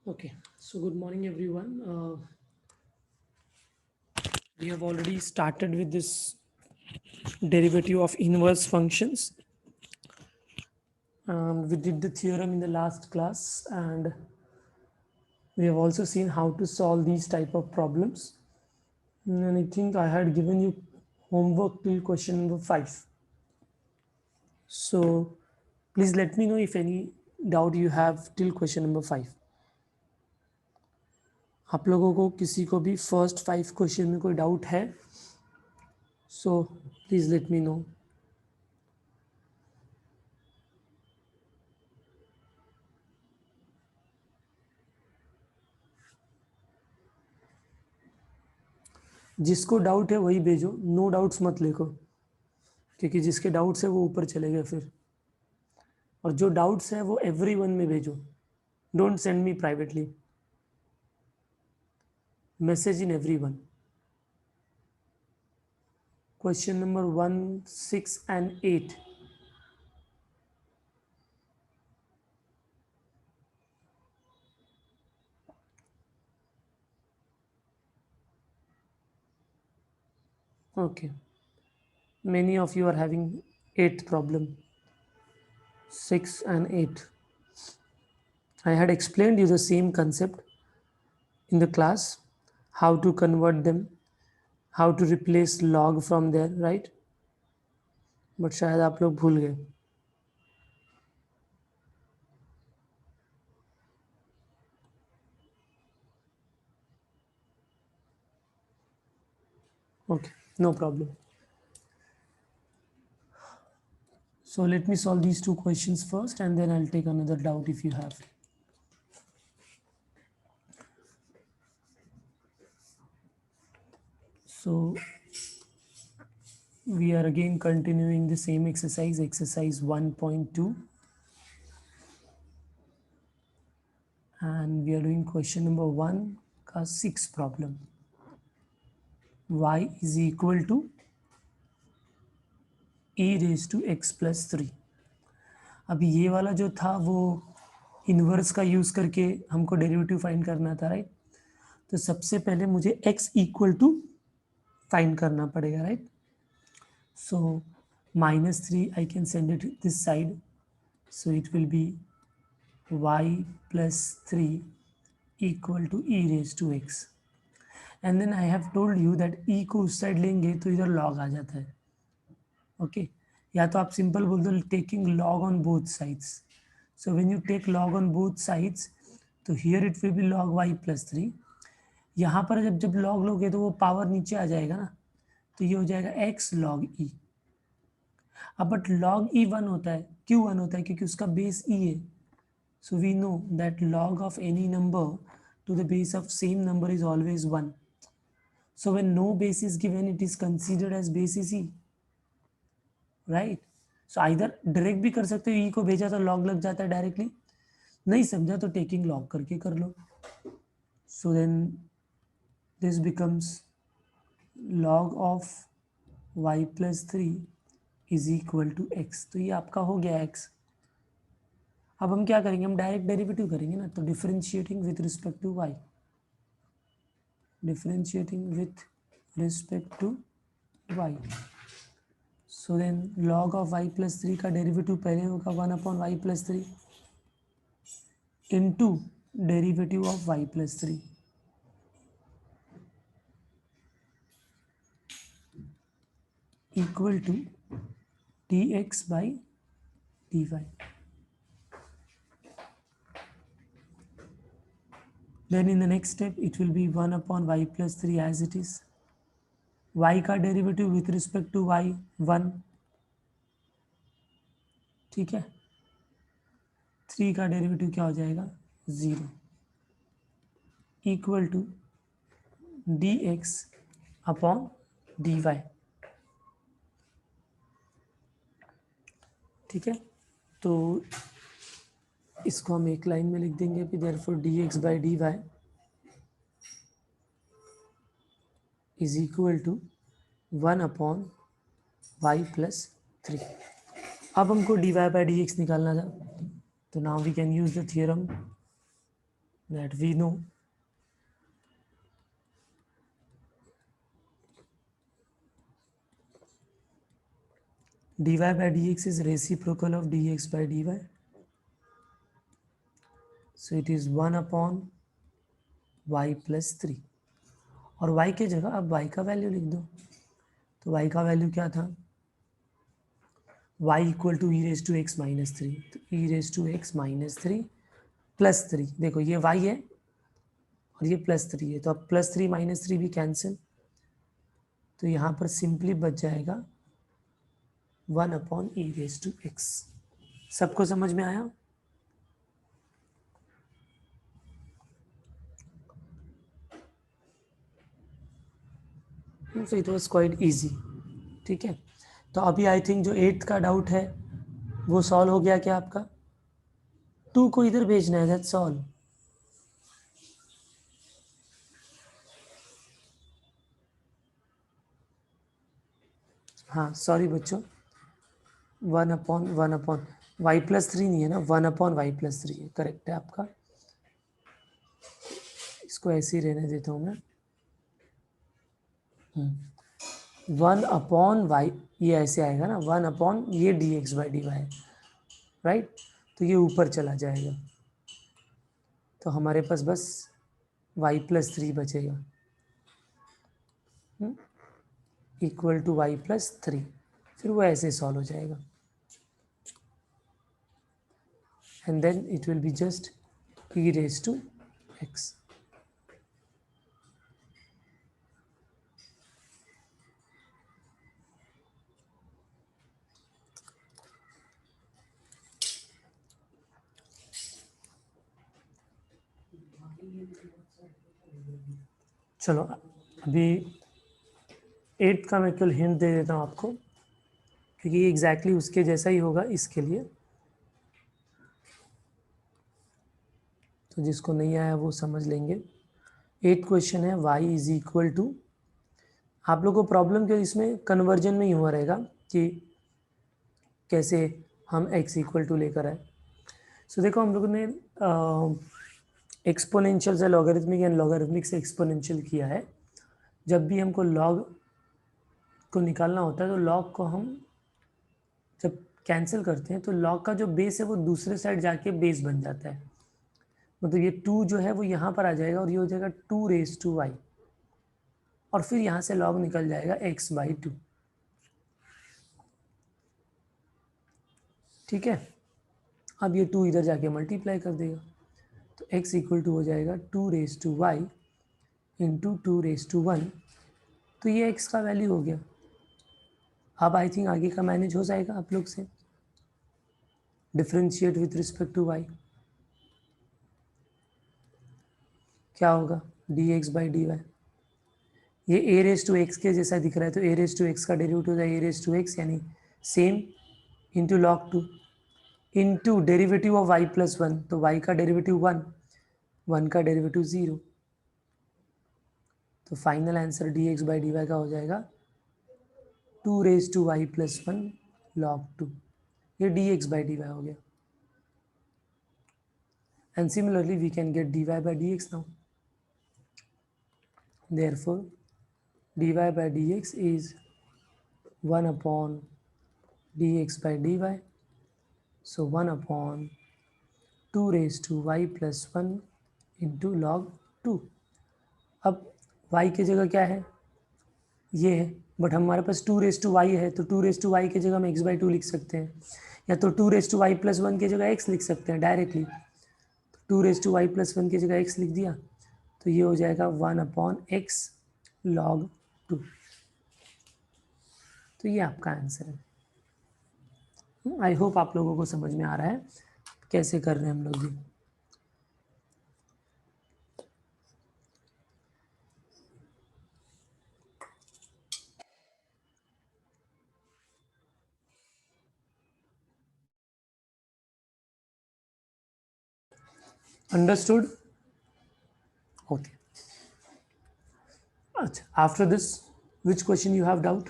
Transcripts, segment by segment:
Okay, so good morning everyone. We have already started with this derivative of inverse functions. We did the theorem in the last class, and we have also seen how to solve these type of problems. And I think I had given you homework till question number 5. So please let me know if any doubt you have till question number 5. आप लोगों को किसी को भी first 5 question में कोई doubt है, so please let me know. जिसको डाउट है वही भेजो, नो डाउट्स मत लिखो, क्योंकि जिसके डाउट्स है वो ऊपर चले गए फिर. और जो डाउट्स है वो एवरीवन में भेजो, don't send me privately, message in everyone. Question number 1, 6 and 8. Okay, many of you are having 8th problem, 6 and 8. I had explained you the same concept in the class, how to convert them, how to replace log from there, right? But शायद आप लोग भूल गए. Okay, no problem. So let me solve these two questions first, and then I'll take another doubt if you have. So we are again continuing the same exercise, exercise 1.2, and we are doing question number 1 का 6 problem. Y is equal to e raised to x plus 3. अभी ये वाला जो था वो inverse का use करके हमको डेरिवेटिव फाइंड करना था, राइट? तो सबसे पहले मुझे x इक्वल टू फाइंड करना पड़ेगा, right? So -3 I can send it this side, so it will be y plus 3 equal to e raised to x. And then I have told you that e को उस side लेंगे तो इधर log आ जाता है. Okay, या तो आप सिंपल बोल दो taking log on both sides. So when you take log on both sides, तो here it will be log y plus 3. यहाँ पर जब log लोगे तो वो पावर नीचे आ जाएगा ना, तो ये हो जाएगा x log e. अब बट log e 1 होता है, क्यों 1 होता है? क्योंकि उसका बेस e है. So we know that log of any number to the base of same number is always 1. So when no base is given, it is considered as base is e, right? So either direct भी कर सकते हो, e को भेजा तो log लग जाता है डायरेक्टली, नहीं समझा तो टेकिंग log करके कर लो. So then this becomes log of y plus 3 is equal to x. तो ये आपका हो गया x. अब हम क्या करेंगे? हम डायरेक्ट डेरिवेटिव करेंगे ना, तो differentiating with respect to y, differentiating with respect to y. So then log of y plus 3 का डेरिवेटिव पहले होगा 1/y plus 3 into derivative of y plus 3 equal to dx by dy. Then in the next step it will be 1/y plus 3 as it is. y का derivative with respect to y 1, ठीक है. 3 का derivative क्या हो जाएगा? 0, equal to dx upon dy. ठीक है, तो इसको हम एक लाइन में लिख देंगे कि therefore dx by dy is equal to 1/y plus 3. अब हमको dy by dx निकालना था, तो now we can use the theorem that we know dy by dx is reciprocal of dx by dy. So it is 1 upon y plus 3. और y के जगह अब y का वैल्यू लिख दो. तो y का वैल्यू क्या था? y equal to e raise to x minus 3. तो e raise to x minus 3 plus 3. देखो ये y है और ये प्लस 3 है, तो अब प्लस 3 माइनस 3 भी कैंसिल. तो यहाँ पर सिंपली बच जाएगा 1 upon e raise to x. सबको समझ में आया? So it was quite easy. ठीक है, तो अभी आई थिंक जो 8th का डाउट है वो सॉल्व हो गया क्या आपका? 2 को इधर भेजना है, दैट्स ऑल. हाँ सॉरी बच्चों, 1 अपॉन वाई प्लस 3 नहीं है ना, 1 अपॉन वाई प्लस 3 है. करेक्ट है आपका. इसको ऐसे ही रहने देता हूँ मैं. 1 अपॉन वाई, ये ऐसे आएगा ना, 1 अपॉन ये d x by d y, right. तो ये ऊपर चला जाएगा, तो हमारे पास बस वाई प्लस 3 बचेगा इक्वल टू वाई प्लस 3. फिर वो ऐसे सॉल्व हो जाएगा and then it will be just e raise to x. चलो अभी 8th का मैं केवल हिंट दे देता हूँ आपको, क्योंकि ये एग्जैक्टली उसके जैसा ही होगा इसके लिए. तो जिसको नहीं आया वो समझ लेंगे. 8th क्वेश्चन है y इज इक्वल टू, आप लोगों को प्रॉब्लम क्यों इसमें कन्वर्जन में ही हुआ रहेगा कि कैसे हम x इक्वल टू लेकर आए. सो देखो हम लोगों ने एक्सपोनेंशियल से लॉगरिथमिक एंड लॉगरिथमिक से एक्सपोनेंशियल किया है. जब भी हमको लॉग को निकालना होता है तो लॉग को हम जब कैंसिल करते हैं तो लॉग का जो बेस है वो दूसरे साइड जाके बेस बन जाता है. मतलब ये 2 जो है वो यहाँ पर आ जाएगा और ये हो जाएगा 2 रेज टू वाई, और फिर यहाँ से लॉग निकल जाएगा x बाई 2. ठीक है, अब ये 2 इधर जाके मल्टीप्लाई कर देगा, तो x इक्वल टू हो जाएगा 2 raise to y into 2 raise to 1. तो ये x का वैल्यू हो गया. अब आई थिंक आगे का मैनेज हो जाएगा आप लोग से. Differentiate with respect to y क्या होगा? D x by d y. ये ए रेज टू एक्स के जैसा दिख रहा है, तो ए रेज टू एक्स का डेरिवेटिव होता है ए रेज टू एक्स, यानी same into log 2 into derivative of y plus 1. तो वाई का डेरिवेटिव 1, 1 का डेरिवेटिव 0. तो final answer d x by d y का हो जाएगा 2 raise to y plus 1 log 2. ये d x by d y हो गया. And similarly we can get d y by d x now. Therefore, dy by dx is 1 upon dx by dy. So 1 upon 2 raised to y plus 1 into log 2. अब y की जगह क्या है? ये है, but हमारे पास 2 रेज टू वाई है, तो 2 रेज टू वाई की जगह हम x बाई 2 लिख सकते हैं, या तो 2 रेज टू वाई प्लस 1 की जगह x लिख सकते हैं directly. 2 raise to y plus 1 की जगह x लिख दिया, तो ये हो जाएगा 1 अपॉन x लॉग 2. तो ये आपका आंसर है. आई होप आप लोगों को समझ में आ रहा है कैसे कर रहे हैं हम लोग ये. अंडरस्टूड? ओके. अच्छा, after this which question you have doubt?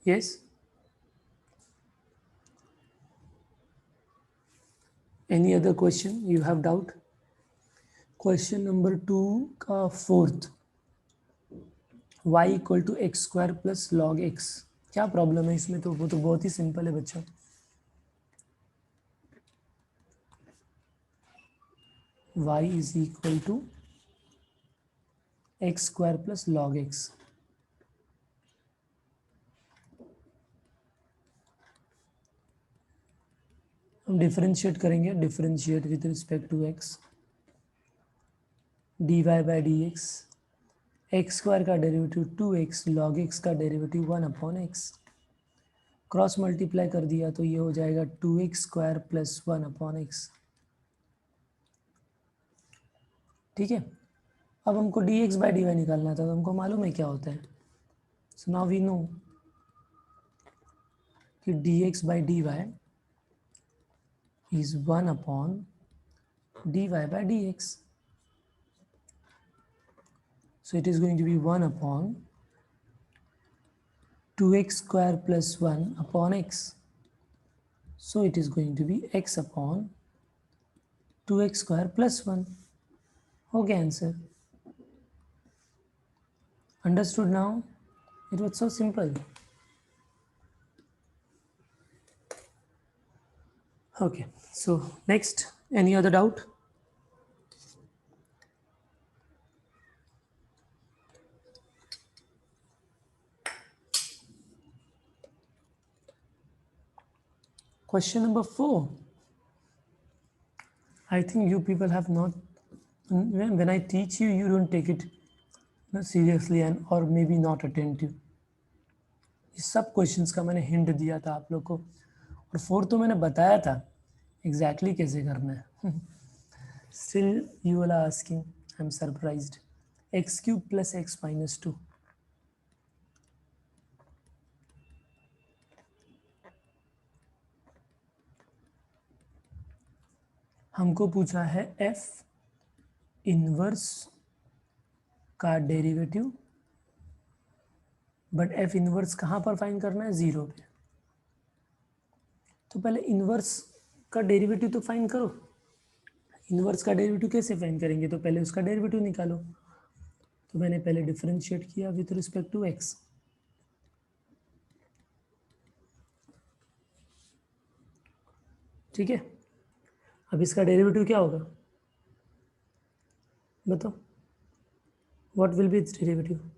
Yes. Any other question you have doubt? Question number 2 का fourth, y equal to x square plus log x, क्या प्रॉब्लम है इसमें? तो वो तो बहुत ही सिंपल है बच्चा। y is equal to x square plus log x. हम डिफरेंशिएट करेंगे, differentiate with respect to x, dy by d x, x square का डेरिवेटिव 2x, लॉग x का derivative 1 upon x, cross multiply कर दिया तो ये हो जाएगा 2x square plus 1 upon x. ठीक है, अब हमको dx बाई dy निकालना था, तो हमको मालूम है क्या होता है। सो नाउ वी नो कि dx by dy is 1 upon dy by dx. So it is going to be 1 upon 2x square plus 1 upon x. So it is going to be x upon 2x square plus 1. Okay, answer. Understood now? It was so simple. Okay, so next, any other doubt? Question number 4. I think you people have not, when I teach you, you don't take it seriously and or maybe not attentive. इस सब questions का मैंने hint दिया था आप लोग को, और 4 तो मैंने बताया था एग्जैक्टली कैसे करना है। Still you are asking, I am surprised. X cube plus x minus 2, हमको पूछा है एफ इनवर्स का डेरिवेटिव, बट एफ इनवर्स कहाँ पर फाइंड करना है? 0 पे। तो पहले इनवर्स का डेरिवेटिव तो फाइंड करो। इनवर्स का डेरिवेटिव कैसे फाइंड करेंगे? तो पहले उसका डेरिवेटिव निकालो। तो मैंने पहले डिफरेंशिएट किया विथ रिस्पेक्ट टू एक्स। ठीक है, अब इसका डेरिवेटिव क्या होगा बताओ? What will be it's derivative?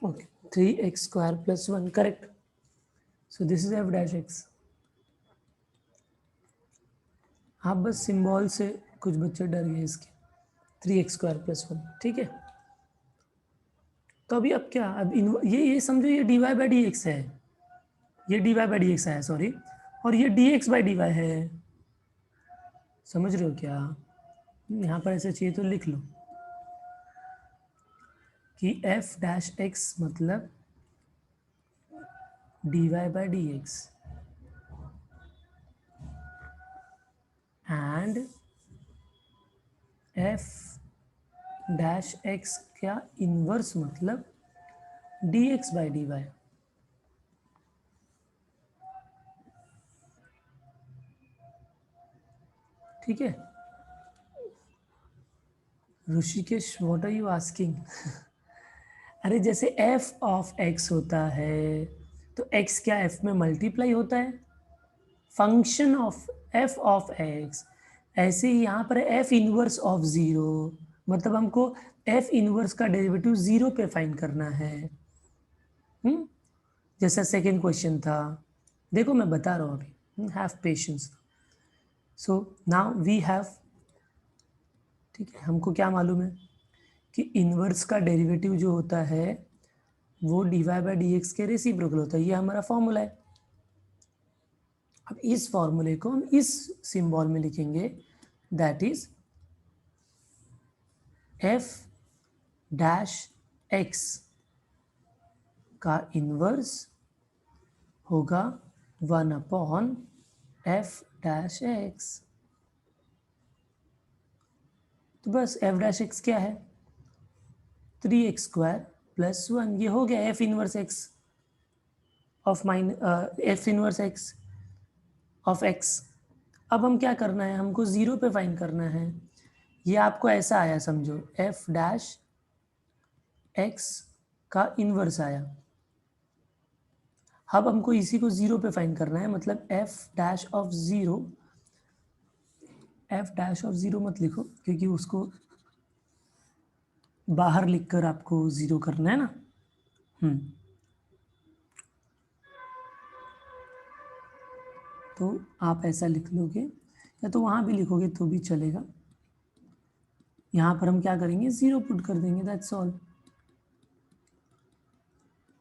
Okay, 3x square plus 1, correct. So this is f dash x. आप बस सिंबल से कुछ बच्चे डर गए इसके, 3x स्क्वायर प्लस 1। ठीक है, तो अभी अब क्या, अब ये समझो ये dy बाई डी एक्स है, ये dy बाई डी एक्स है सॉरी, और ये dx बाई डी वाई है। समझ रहे हो क्या? यहाँ पर ऐसे चाहिए तो लिख लो कि f डैश x मतलब dy by d x and f dash x क्या इनवर्स मतलब dx बाई डी वाई। ठीक है, Rishikesh what are you asking? अरे जैसे f ऑफ x होता है तो x क्या f में मल्टीप्लाई होता है, function of f of x, ऐसे ही यहाँ पर f इनवर्स ऑफ 0, मतलब हमको f इनवर्स का डेरिवेटिव 0 पे फाइंड करना है। जैसा सेकेंड क्वेश्चन था, देखो मैं बता रहा हूँ अभी, have patience. So now we have, ठीक है, हमको क्या मालूम है कि इनवर्स का डेरिवेटिव जो होता है वो dy बाई डी एक्स के रेसिप्रोकल होता है, ये हमारा फॉर्मूला है। अब इस फॉर्मूले को हम इस सिंबल में लिखेंगे, that is f dash x का इन्वर्स होगा 1/f डैश एक्स। तो बस f डैश एक्स क्या है, 3x² + 1। ये हो गया f inverse x of f inverse x of x। अब हम क्या करना है, हमको 0 पे फाइंड करना है। ये आपको ऐसा आया समझो, f डैश x का इनवर्स आया। अब हमको इसी को 0 पे फाइंड करना है, मतलब f dash of 0, f dash of 0 मत लिखो क्योंकि उसको बाहर लिखकर आपको 0 करना है ना। तो आप ऐसा लिख लोगे, या तो वहाँ भी लिखोगे तो भी चलेगा। यहाँ पर हम क्या करेंगे, 0 पुट कर देंगे, that's all.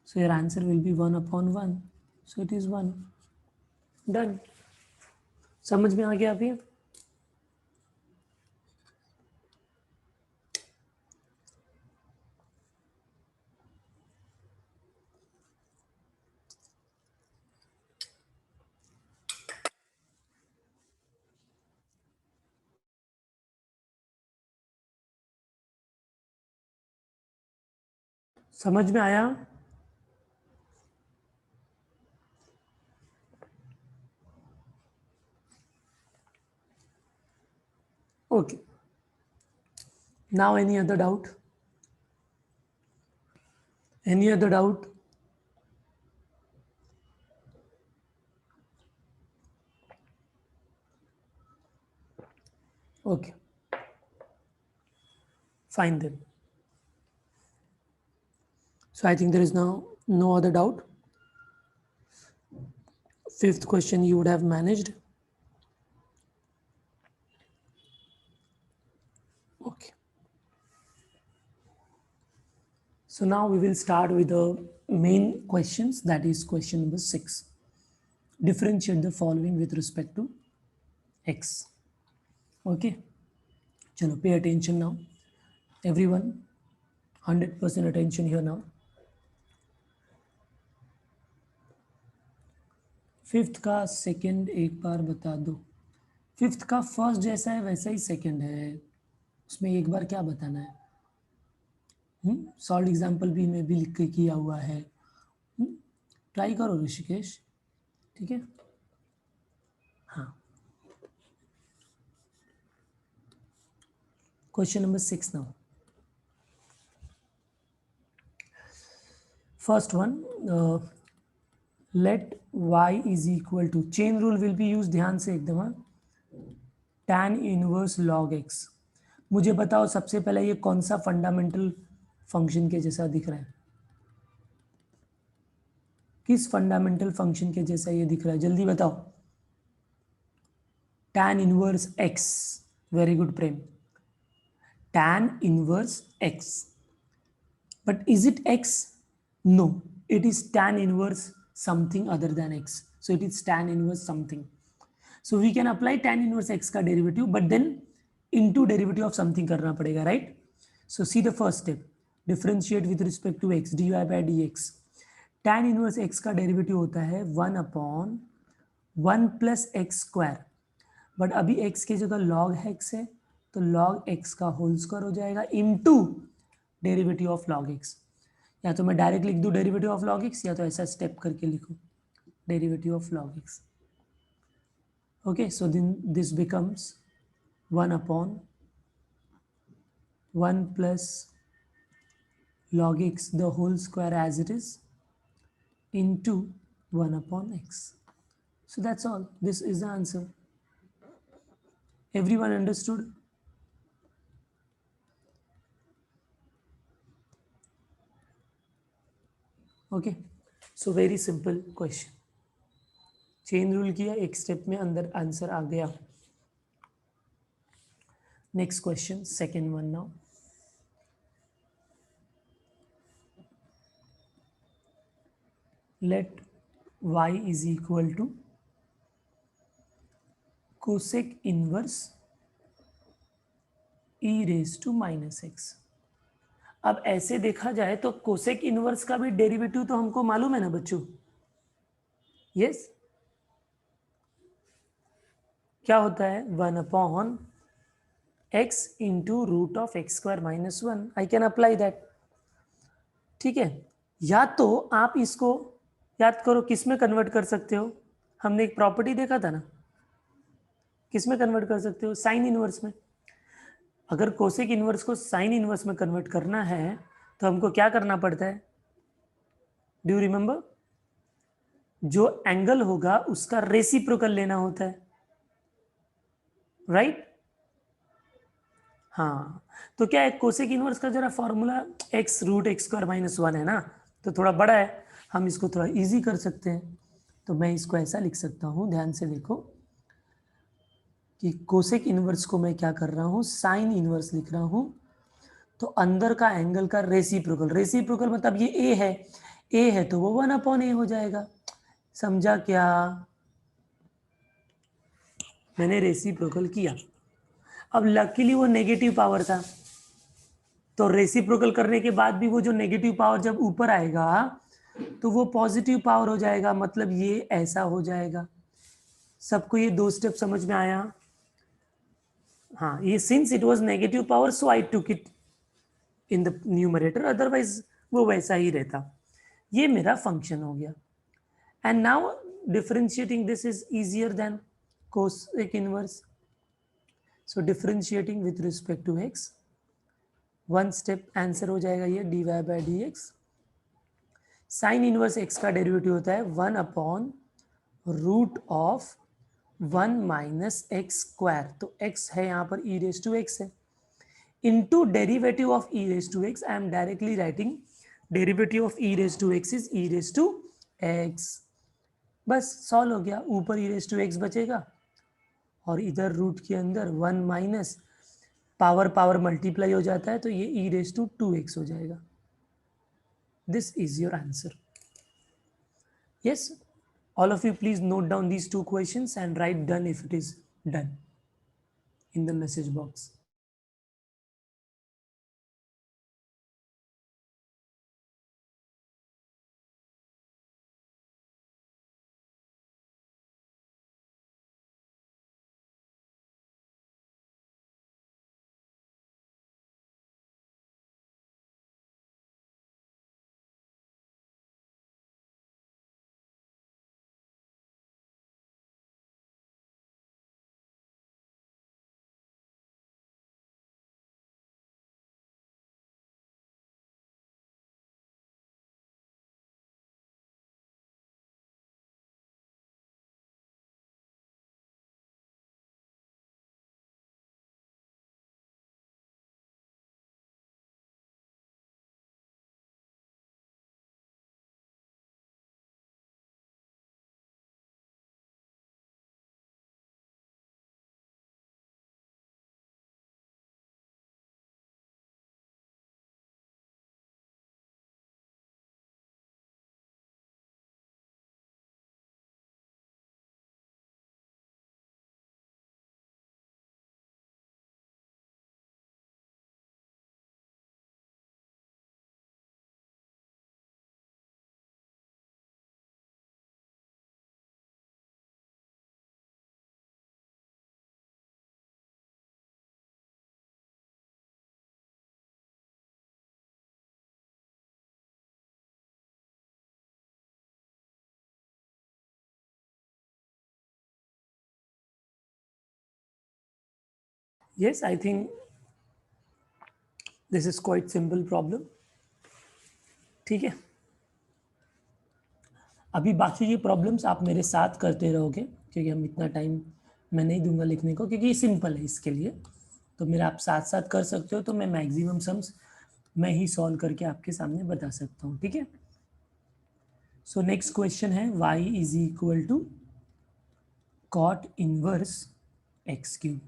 So your answer will be 1/1, so it is 1। Done. समझ में आ गया अभी? समझ में आया? Okay, now any other doubt? Any other doubt? Okay, fine then. So I think there is now no other doubt. Fifth question you would have managed. Okay. So now we will start with the main questions, that is question number 6. Differentiate the following with respect to x. Okay. Chalo, pay attention now. Everyone, 100% attention here now. Fifth का second एक बार बता दो। Fifth का first जैसा है वैसा ही second है, उसमें एक बार क्या बताना है? सॉल्व एग्जाम्पल भी मैं भी लिख के किया हुआ है। ट्राई करो ऋषिकेश, ठीक है? हाँ। Question number 6 now. First one, let y is equal to, chain rule will be use, ध्यान से एकदम, tan इनवर्स log x। मुझे बताओ सबसे पहले ये कौन सा फंडामेंटल फंक्शन के जैसा दिख रहा है? किस फंडामेंटल फंक्शन के जैसा ये दिख रहा है, जल्दी बताओ। tan inverse x, very good Prem, tan inverse x। but is it x? No, it is tan inverse something other than x, so it is tan inverse something. So we can apply tan inverse x का derivative, but then into derivative of something करना पड़ेगा, right? So see the first step, differentiate with respect to x, dy by dx। tan inverse x का derivative होता है 1/1 plus x square, but अभी x की जगह log x है, तो log x का होल स्क्वायर हो जाएगा into derivative of log x। या तो मैं डायरेक्ट लिख दूं डेरिवेटिव ऑफ log x, या तो ऐसा स्टेप करके लिखूं derivative of log x। Okay, so then this becomes 1/1 plus log x the whole square as it is into 1/x। So that's all, this is the answer. Everyone understood? Okay, so very simple question, chain rule किया, एक step में अंदर answer आ गया। Next question, second one now. Let y is equal to cosec inverse e raised to -x। अब ऐसे देखा जाए तो कोसेक इनवर्स का भी डेरिवेटिव तो हमको मालूम है ना बच्चों? यस, क्या होता है? 1/x into root of x square minus 1. I can apply that. ठीक है, या तो आप इसको याद करो किस में कन्वर्ट कर सकते हो? हमने एक प्रॉपर्टी देखा था ना, किस में कन्वर्ट कर सकते हो? साइन इनवर्स में. अगर कोसेक इनवर्स को साइन इनवर्स में कन्वर्ट करना है तो हमको क्या करना पड़ता है? Do you remember? जो एंगल होगा उसका रेसिप्रोकल लेना होता है, राइट? हाँ, तो क्या है, कोसेक इनवर्स का जरा formula x root x square minus 1 है ना, तो थोड़ा बड़ा है, हम इसको थोड़ा इजी कर सकते हैं. तो मैं इसको ऐसा लिख सकता हूं, ध्यान से देखो कि कोसेक इनवर्स को मैं क्या कर रहा हूं, साइन इनवर्स लिख रहा हूं. तो अंदर का एंगल का रेसिप्रोकल, रेसिप्रोकल मतलब ये ए है तो वो 1/a हो जाएगा. समझा क्या? मैंने रेसिप्रोकल किया. अब लकीली वो नेगेटिव पावर था, तो रेसिप्रोकल करने के बाद भी वो जो नेगेटिव पावर जब ऊपर आएगा तो वो पॉजिटिव पावर हो जाएगा, मतलब ये ऐसा हो जाएगा. सबको ये 2 स्टेप समझ में आया? हाँ, ये since it was negative power so I took it in the numerator, otherwise वो वैसा ही रहता. ये मेरा फंक्शन हो गया. And now differentiating this is easier than cosec inverse. So differentiating with respect to x, one step answer हो जाएगा ये dy/dx. साइन इनवर्स x का डेरिवेटिव होता है 1/√(1 - x². तो x है यहाँ पर e⁻x है, into derivative of e⁻x. I am directly writing derivative of e⁻x is e⁻x. बस सॉल्व हो गया. ऊपर e⁻x बचेगा और इधर रूट के अंदर 1 माइनस पावर पावर मल्टीप्लाई हो जाता है, तो ये e⁻2x हो जाएगा. This is your answer. Yes, all of you please note down these 2 questions and write done if it is done in the message box. Yes, I think this is quite simple problem. ठीक है, अभी बाकी की problems आप मेरे साथ करते रहोगे क्योंकि हम इतना टाइम मैं नहीं दूंगा लिखने को, क्योंकि ये सिंपल है इसके लिए. तो मेरा आप साथ साथ कर सकते हो, तो मैं मैक्सिमम सम्स मैं ही सॉल्व करके आपके सामने बता सकता हूँ. ठीक है, सो नेक्स्ट क्वेश्चन है y is equal to cot inverse x³.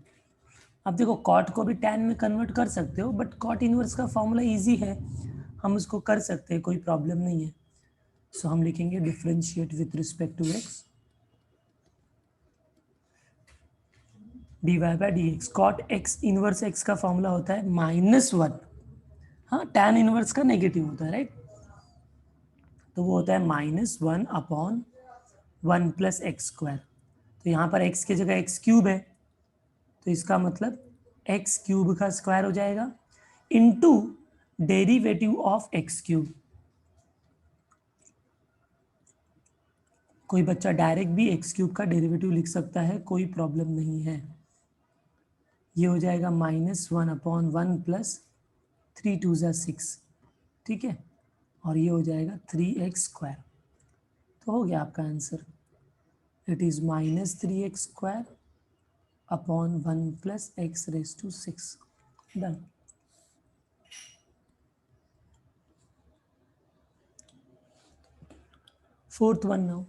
अब देखो कॉट को भी टैन में कन्वर्ट कर सकते हो, बट कॉट इनवर्स का फॉर्मूला इजी है, हम उसको कर सकते हैं, कोई प्रॉब्लम नहीं है. सो हम लिखेंगे differentiate with respect to x dy/dx. Cot x inverse x का फॉर्मूला होता है -1 हाँ, tan इनवर्स का नेगेटिव होता है, राइट। तो वो होता है -1/1 + x²। तो यहाँ पर x की जगह x³ है, तो इसका मतलब x³ का स्क्वायर हो जाएगा इनटू डेरिवेटिव ऑफ x³। कोई बच्चा डायरेक्ट भी x³ का डेरिवेटिव लिख सकता है, कोई प्रॉब्लम नहीं है। ये हो जाएगा -1/1 + 3 2 = 6, ठीक है। और ये हो जाएगा 3x²। तो हो गया आपका answer. It is -3x² upon 1 + x⁻⁶ done. Fourth one now,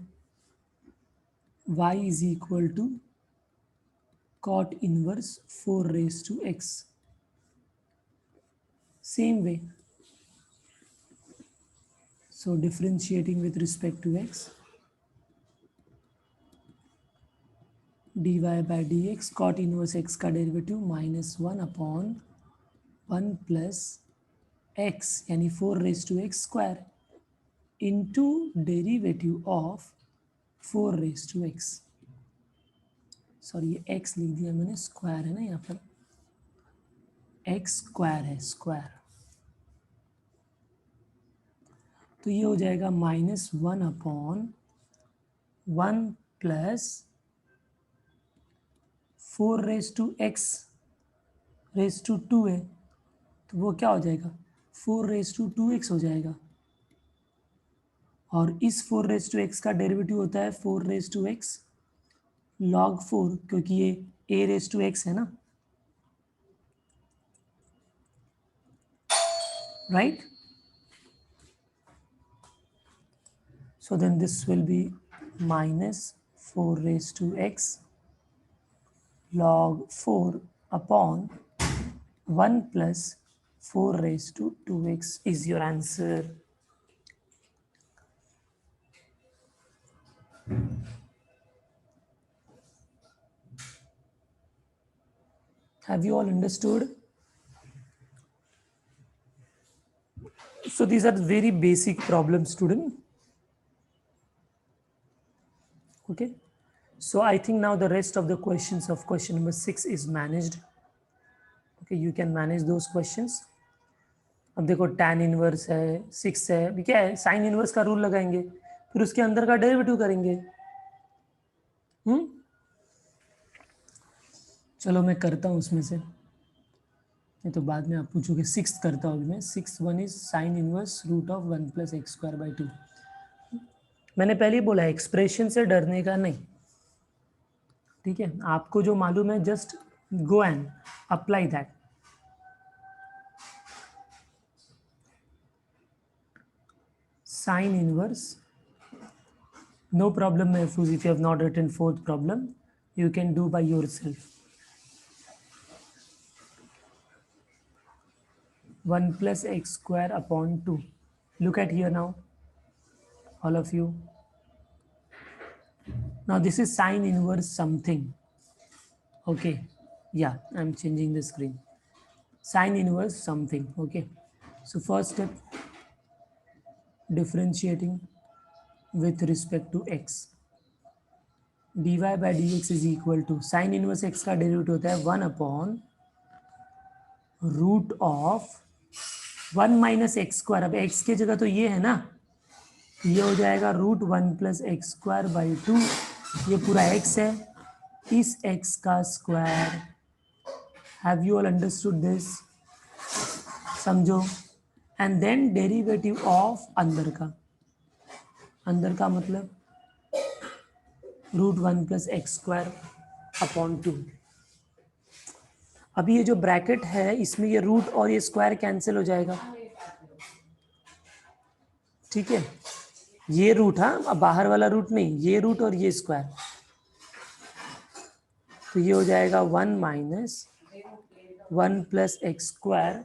y is equal to cot inverse 4⁻x। Same way, so differentiating with respect to x, dy by dx cot inverse x का derivative -1/1 + x यानी 4⁻x² into derivative of 4⁻x। Sorry, ये x लिख दिया मैंने, square है ना यहाँ पर, x² है, स्क्वायर। तो ये हो जाएगा -1/1 + 4⁻x⁻² है, तो वो क्या हो जाएगा, 4⁻2x हो जाएगा। और इस 4⁻x का डेरिवेटिव होता है 4⁻x log 4, क्योंकि ये a⁻x है ना, right. So then this will be -4⁻x log 4 upon 1 + 4⁻2x is your answer. Have you all understood? So these are very basic problems, student. Okay. So I think now the rest of the questions of question number 6 is managed. Okay, you can manage those questions. अब देखो tan inverse है, 6 है, अभी क्या है, sine inverse का rule लगाएंगे, फिर उसके अंदर का डेरिवेटिव करेंगे। चलो मैं करता हूँ उसमें से, नहीं तो बाद में आप पूछोगे। 6 करता हूँ मैं। 6(1) इज साइन इनवर्स √1 + x² / 2। मैंने पहले ही बोला एक्सप्रेशन से डरने का नहीं, ठीक है। आपको जो मालूम है just go and apply that. Sine inverse, no problem Mahfuz, if you have not written fourth problem you can do by yourself. 1 + x² upon 2. Look at here now, all of you. Now this is sine inverse something. Okay, yeah, I'm changing the screen. Sine inverse something. Okay, so first step, differentiating with respect to x. dy by dx is equal to sine inverse x का derivative होता है 1/√1 - x²। अब x की जगह तो ये है ना, ये हो जाएगा √1 + x² / 2। ये पूरा x है, इस x का square. Have you all understood this? समझो। एंड देन डेरिवेटिव ऑफ अंदर का मतलब √1 + x² अपॉन 2। अभी ये जो ब्रैकेट है इसमें ये रूट और ये स्क्वायर कैंसिल हो जाएगा, ठीक है। ये रूट, हाँ, अब बाहर वाला रूट नहीं, ये रूट और ये स्क्वायर, तो ये हो जाएगा 1 - 1 + x²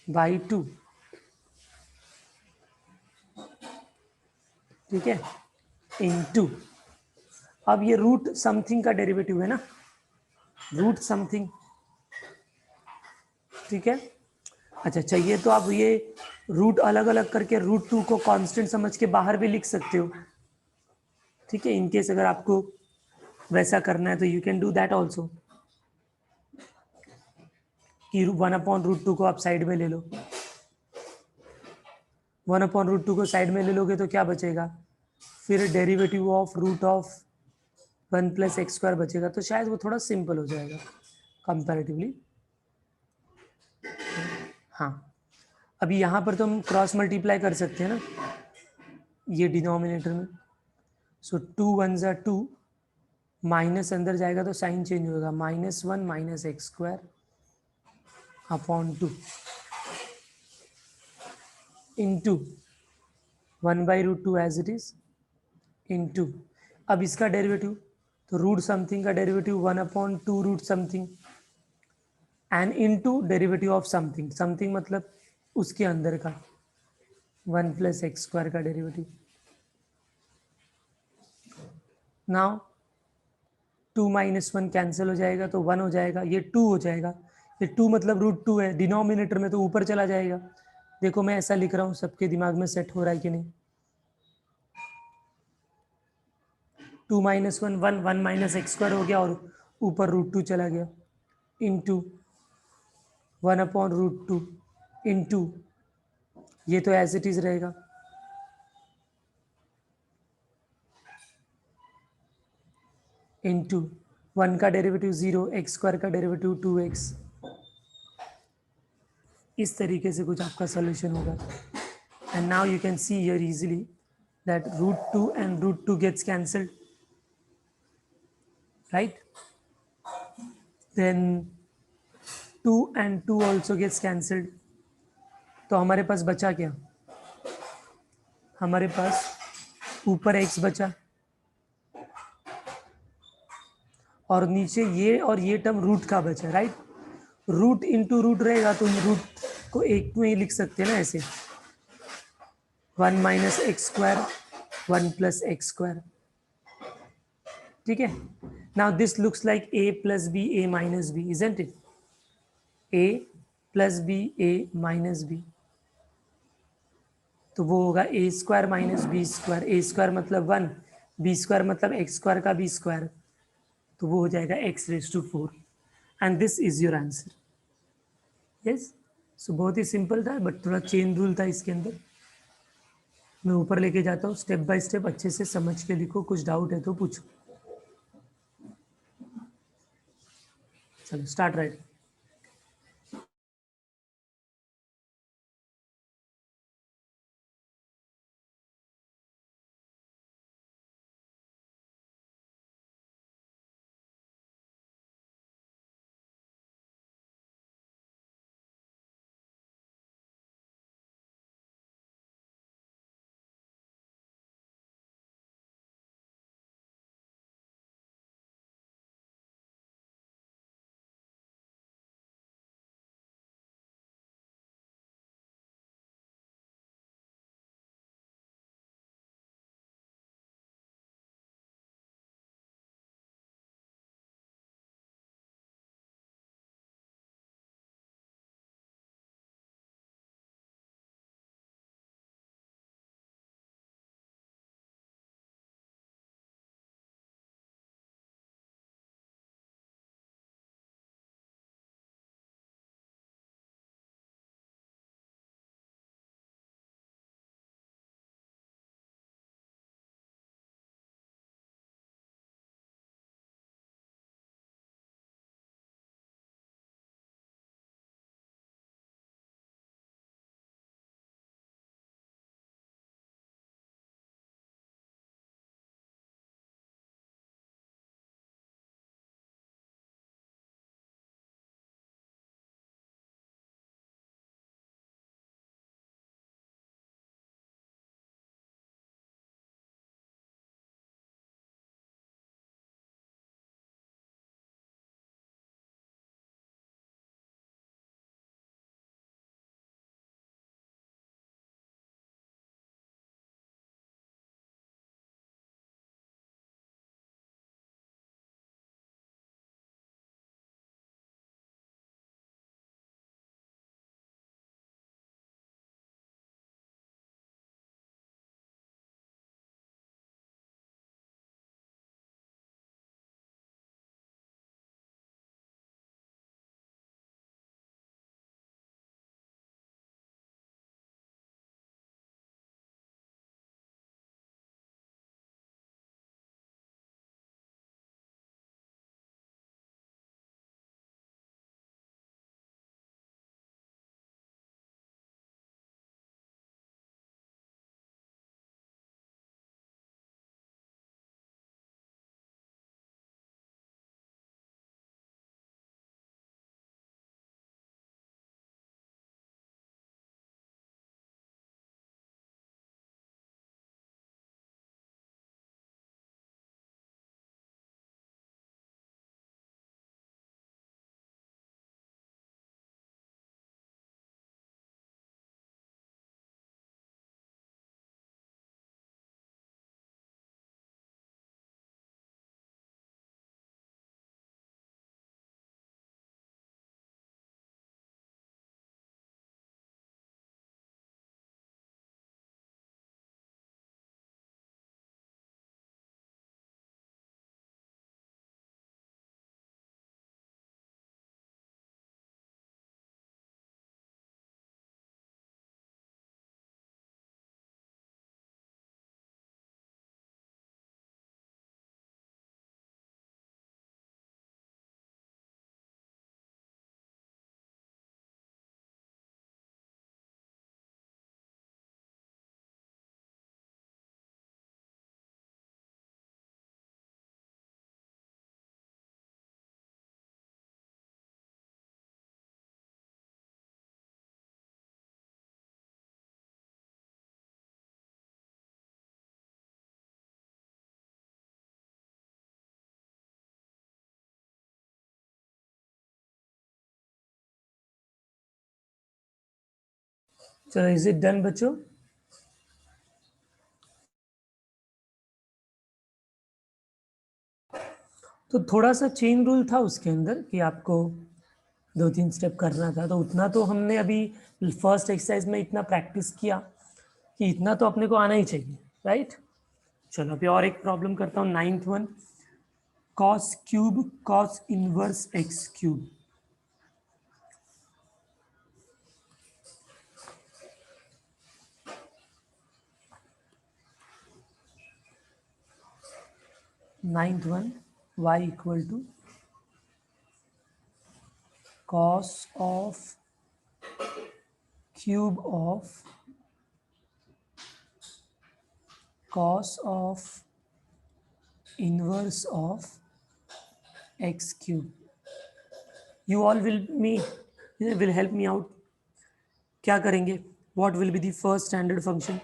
/ 2, ठीक है, इनटू। अब ये रूट समथिंग का डेरिवेटिव है ना, रूट समथिंग, ठीक है। अच्छा चाहिए तो आप ये रूट अलग अलग करके रूट 2 को कांस्टेंट समझ के बाहर भी लिख सकते हो, ठीक है। इनकेस अगर आपको वैसा करना है तो you can do that also, कि 1/√2 को आप साइड में ले लो। 1/√2 को साइड में ले लोगे तो क्या बचेगा, फिर derivative of root of 1 + x² बचेगा, तो शायद वो थोड़ा सिंपल हो जाएगा कंपैरेटिवली। हाँ, अभी यहाँ पर तो हम क्रॉस मल्टीप्लाई कर सकते हैं ना ये डिनोमिनेटर में। सो 2 1 ज़ा 2, माइनस अंदर जाएगा तो साइन चेंज होगा, -1 - x² upon 2 into 1/√2 as it is into, अब इसका डेरिवेटिव तो रूट समथिंग का derivative 1/2 root something and into derivative of something, something मतलब उसके अंदर का 1 + x² का डेरिवेटिव। नाउ 2 - 1 कैंसिल हो जाएगा तो 1 हो जाएगा, ये 2 हो जाएगा, ये 2 मतलब √2 है, डिनोमिनेटर में तो ऊपर चला जाएगा। देखो मैं ऐसा लिख रहा हूँ, सबके दिमाग में सेट हो रहा है कि नहीं। 2 - 1 1 x² हो गया और ऊपर √2 चला गया, इंटू 1/√2 इंटू, ये तो एज इट इज रहेगा, इंटू 1 का डेरिवेटिव 0, x² का डेरिवेटिव 2x। इस तरीके से कुछ आपका सोल्यूशन होगा। And now you can see here easily that √2 and √2 gets cancelled, right? Then 2 and 2 also gets cancelled, तो हमारे पास बचा क्या, हमारे पास ऊपर x बचा और नीचे ये और ये टर्म रूट का बचा, राइट। रूट इंटू रूट रहेगा तो रूट को एक में ही लिख सकते हैं ना ऐसे, 1 - x², 1 + x², ठीक है। Now this looks like a + b, a - b, isn't it? a + b, a - b, तो वो होगा a² - b², a² मतलब 1, b² मतलब x² का b², तो वो हो जाएगा x⁴, and this is your answer. Yes, so बहुत ही सिंपल था, बट थोड़ा चेन रूल था इसके अंदर। मैं ऊपर लेके जाता हूँ, स्टेप बाय स्टेप अच्छे से समझ के लिखो, कुछ डाउट है तो पूछो। चलो स्टार्ट राइट। चलो, इज इट डन बच्चों? तो थोड़ा सा चेन रूल था उसके अंदर कि आपको 2-3 स्टेप करना था, तो उतना तो हमने अभी फर्स्ट एक्सरसाइज में इतना प्रैक्टिस किया कि इतना तो अपने को आना ही चाहिए, राइट? चलो अभी और एक प्रॉब्लम करता हूँ, 9th one, cos cube cos inverse x cube. Ninth one, y equal to cos of cube of cos of inverse of x cube. You all will help me out. क्या करेंगे? What will be the first standard function?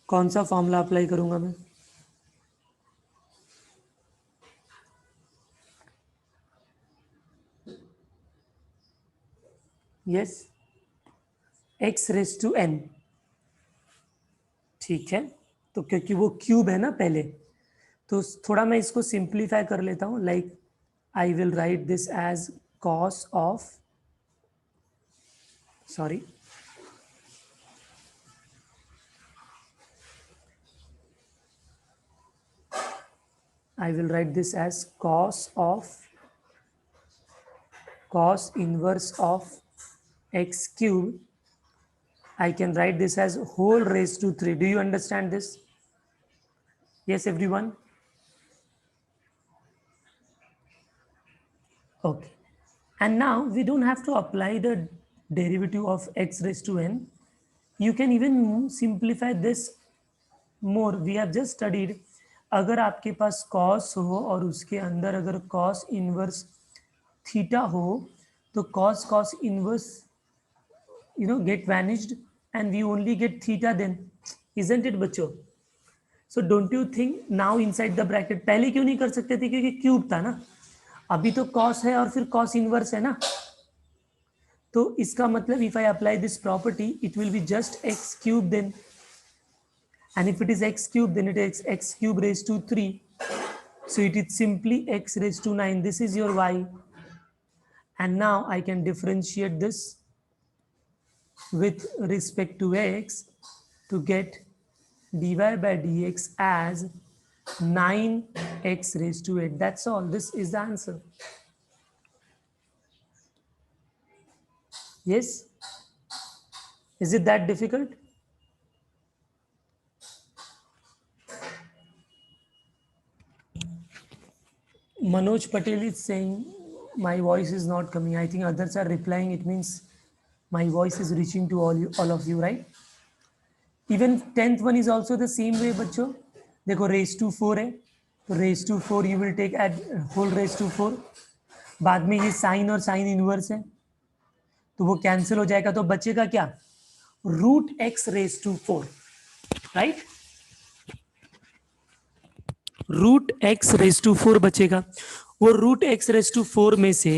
कौन सा formula apply करूंगा मैं? Yes, x raise to n। ठीक है, तो क्योंकि वो क्यूब है ना पहले, तो थोड़ा मैं इसको सिंप्लीफाई कर लेता हूं, like I will write this as cos of, sorry, I will write this as cos inverse of x cube. I can write this as whole raised to 3. Do you understand this? Yes, everyone? Okay. And now we don't have to apply the derivative of x raised to n. You can even simplify this more. We have just studied, अगर आपके पास cos हो और उसके अंदर अगर cos inverse theta हो, तो cos inverse get vanished and we only get theta then, isn't it बच्चों? So don't you think now inside the bracket, पहले क्यों नहीं कर सकते थे? क्योंकि क्यूब था ना, अभी तो cos है और फिर cos inverse है ना, तो इसका मतलब if I apply this property it will be just x cube then, and if it is x cube then it is x cube raised to 3, so it is simply x raised to 9. This is your y, and now I can differentiate this with respect to x to get dy by dx as 9x raised to 8. That's all. This is the answer. Yes? Is it that difficult? Manoj Patel is saying my voice is not coming. I think others are replying. It means my voice is reaching to all of you, right? Even 10th one is also the same way बच्चों. देखो raise to 4 है, तो raise to 4 you will take at whole raise to 4. बाद में ये sign और sine inverse है, तो वो कैंसिल हो जाएगा, तो बचेगा क्या? Root x raise to 4, right? Root x raise to 4 बचेगा. वो रूट एक्स रेज टू 4 में से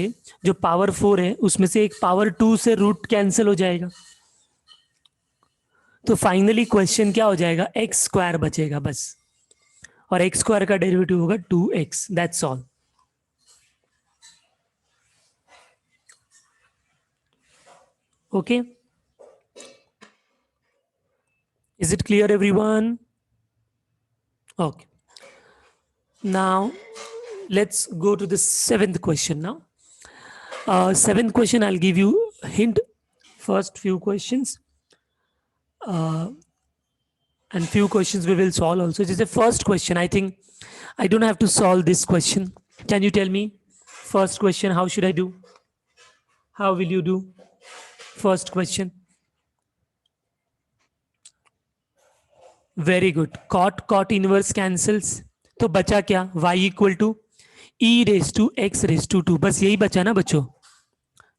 जो पावर 4 है उसमें से एक पावर 2 से रूट कैंसिल हो जाएगा, तो फाइनली क्वेश्चन क्या हो जाएगा? एक्स स्क्वायर बचेगा बस, और एक्स स्क्वायर का डेरिवेटिव होगा 2x. That's all. Okay, is it clear everyone? Okay, now let's go to the 7th question now. 7th question, I'll give you a hint. First few questions and few questions we will solve also. It is the first question. I think I don't have to solve this question. Can you tell me first question, how should I do? How will you do first question? Very good. Cot inverse cancels, तो बचा क्या? y equal to e raised to x raised to 2. बस यही बचा ना बच्चों?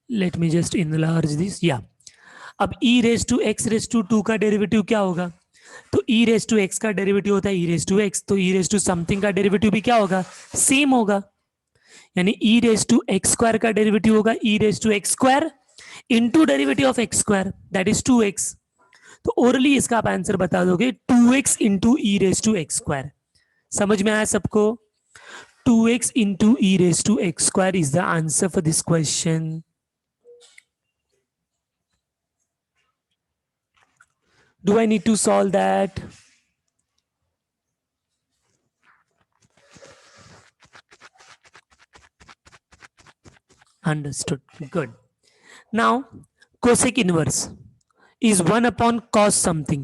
Let me just enlarge this. Yeah. अब e raised to x raised to 2 का डेरिवेटिव क्या होगा? तो e raised to x का डेरिवेटिव होता है e raised to x, तो e raised to समथिंग का डेरिवेटिव भी क्या होगा? सेम होगा. यानी e raised to x square का डेरिवेटिव होगा e raised to x square, into derivative of x square that is 2x। तो ओरली इसका आप आंसर बता दोगे 2x into e raise to x square. समझ में आया सबको? 2x into e raise to x square is the answer for this question. Do I need to solve that? Understood. Good. Now, cosec inverse is 1 upon cos something.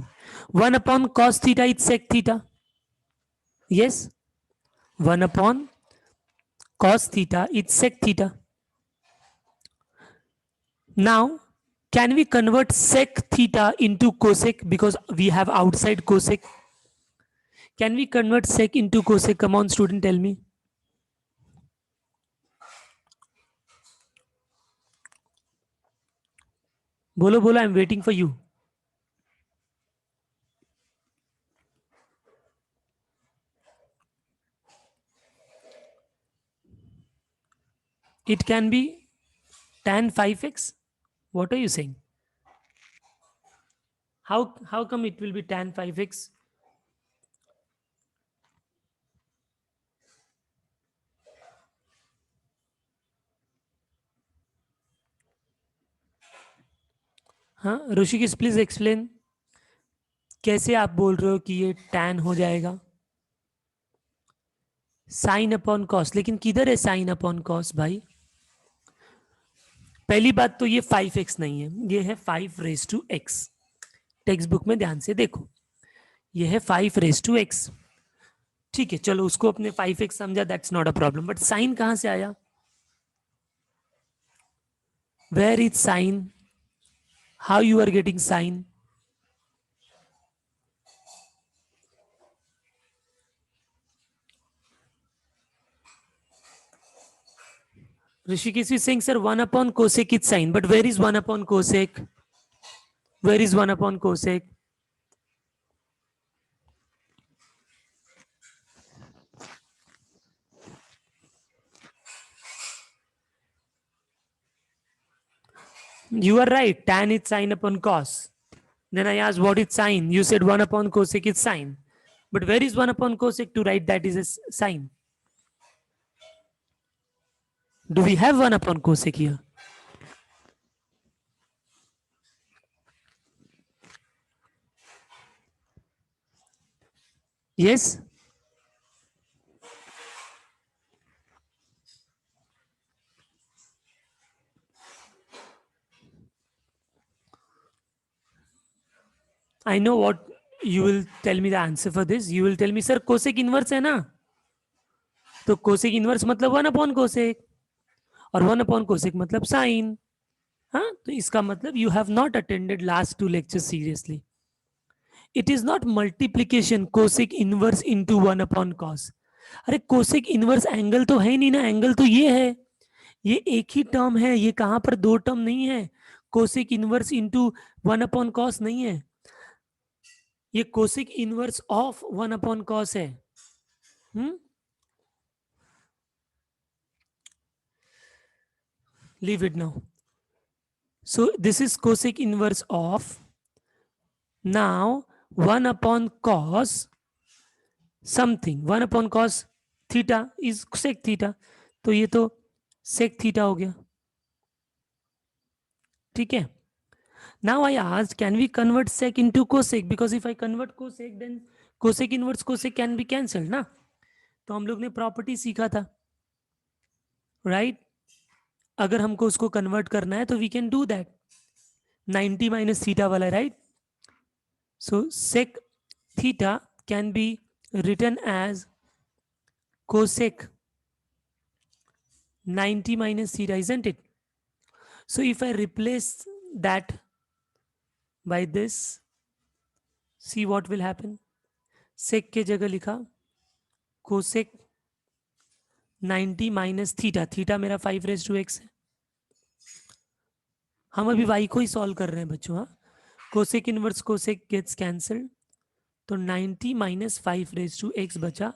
1 upon cos theta is sec theta. Yes? 1 upon cos theta is sec theta. Now, can we convert sec theta into cosec because we have outside cosec? Can we convert sec into cosec? Come on, student, tell me. Bolo, bolo, I'm waiting for you. It can be tan 5x. What are you saying? How come it will be tan 5x? हाँ Rishikesh please explain, कैसे आप बोल रहे हो कि ये tan हो जाएगा? साइन अपॉन कॉस, लेकिन किधर है साइन अपॉन कॉस भाई? पहली बात तो ये 5x नहीं है, ये है 5 raise to x. Text book में ध्यान से देखो, ये है 5 रेस टू एक्स। ठीक है, चलो उसको अपने 5x समझा, that's not a problem, but sine कहां से आया? Where is sine? How you are getting sine? Rishikesh is saying, sir, 1 upon cosec is sine. But where is 1 upon cosec? Where is 1 upon cosec? You are right. Tan is sine upon cos. Then I asked, what is sine? You said 1 upon cosec is sine. But where is 1 upon cosec to write that is a sine? Do we have 1 upon cosec here? Yes? I know what you will tell me the answer for this. You will tell me, sir, cosec inverse है ना? तो cosec inverse मतलब 1 upon cosec. और 1 upon cosec मतलब sine. हाँ, तो इसका मतलब you have not attended last 2 lectures seriously. It is not multiplication cosec inverse into 1 upon cos. अरे cosec inverse एंगल तो है नहीं ना, एंगल तो ये है, ये एक ही टर्म है, ये कहां पर दो टर्म नहीं है। cosec inverse into 1 upon cos नहीं है, ये cosec inverse of 1 upon cos है। Leave it now. So this is cosec inverse of, now 1 upon cos something, 1 upon cos theta is sec theta, तो ये तो sec थीटा हो गया। ठीक है, now I asked can we convert sec into cosec, because if I convert cosec then cosec inverse cosec can be cancelled ना। तो हम लोग ने प्रॉपर्टी सीखा था, राइट अगर हमको उसको कन्वर्ट करना है तो we can do that, 90 minus theta वाला, right. So sec theta can be written as cosec 90 minus theta, isn't it? So if I replace that by this, see what will happen. sec के जगह लिखा cosec 90 minus theta, theta मेरा 5 raise to x है। हम अभी y को ही solve कर रहे हैं बच्चों। हाँ, cosec inverse cosec gets cancelled, तो 90 माइनस 5 रेज टू एक्स बचा,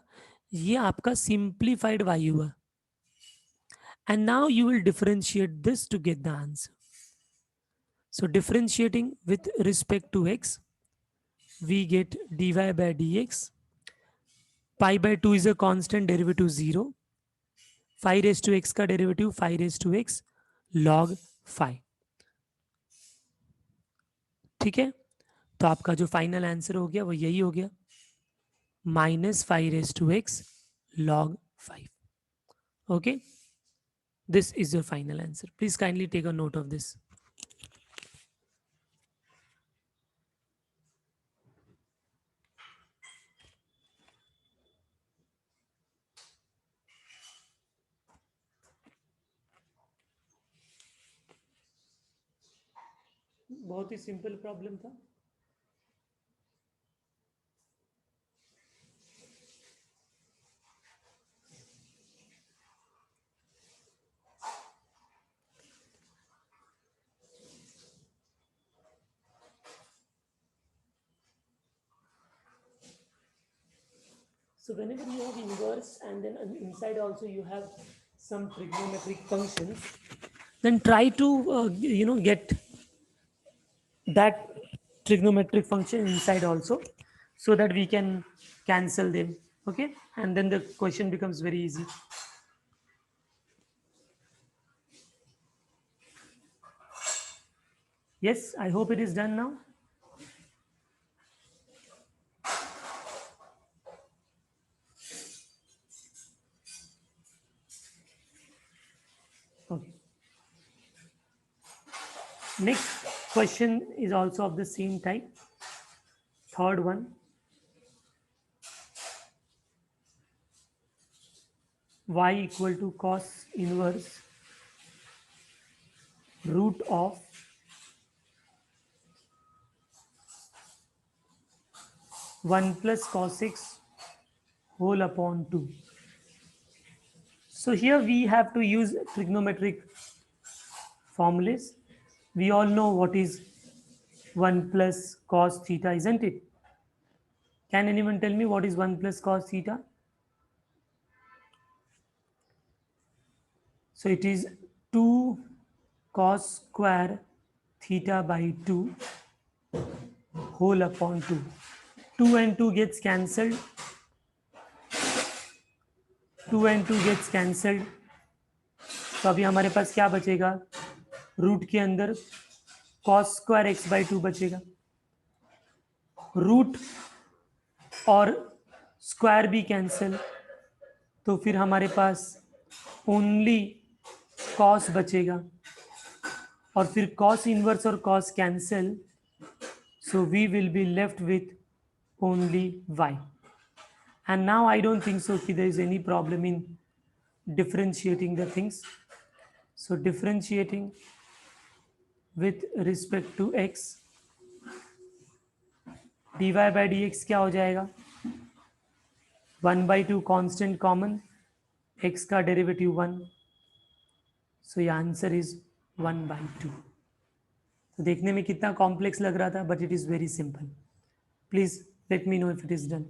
ये आपका सिंप्लीफाइड y हुआ। And now you will differentiate this to get the answer. So differentiating with respect to x, we get dy by dx. Pi by 2 is a constant, derivative 0. 5 raised to x का derivative 5 raised to x log 5. ठीक है, तो आपका जो final answer हो गया वो यही हो गया, -5 raised to x log 5. Okay, this is your final answer. Please kindly take a note of this. बहुत ही सिंपल प्रॉब्लम था. So whenever you have inverse and then inside also you have some trigonometric functions, then try to get that trigonometric function inside also, so that we can cancel them. Okay, and then the question becomes very easy. Yes, I hope it is done now. Okay. Next question is also of the same type. Third one. Y equal to cos inverse root of one plus cos x whole upon 2. So here we have to use trigonometric formulas. We all know what is 1 plus cos theta, isn't it? Can anyone tell me what is 1 plus cos theta? So it is 2 cos square theta by 2 whole upon 2. 2 and 2 gets cancelled. 2 and 2 gets cancelled. तो अभी हमारे पास क्या बचेगा? Root के अंदर cos square x by 2 बचेगा. Root और square भी कैंसिल, तो फिर हमारे पास ओनली कॉस बचेगा, और फिर कॉस इनवर्स और cos cancel, so we will be left with only y. And now I don't think so there is any problem in differentiating the things. So differentiating with respect to x, dy by dx क्या हो जाएगा? 1/2 constant common, x का derivative 1, सो ये answer is 1/2. तो देखने में कितना complex लग रहा था, but it is very simple. Please let me know if it is done.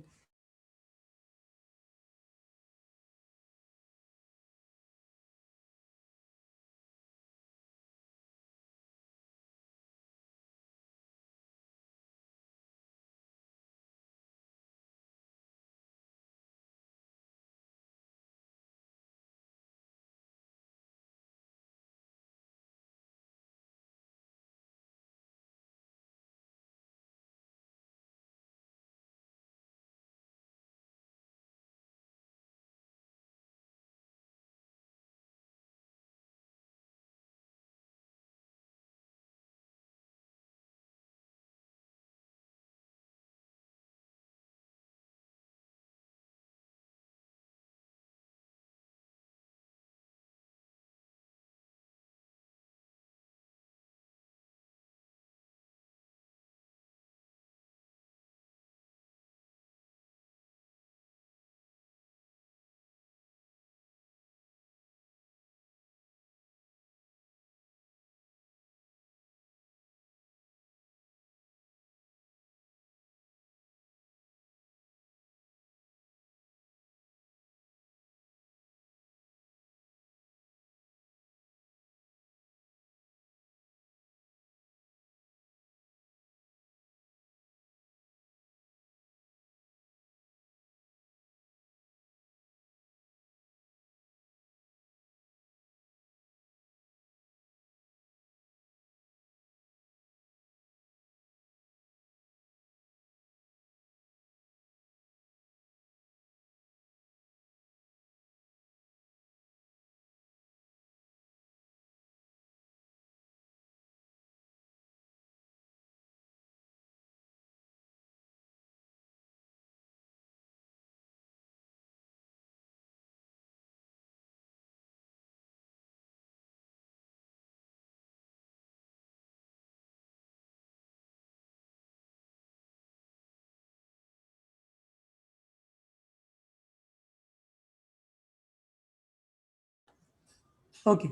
Okay,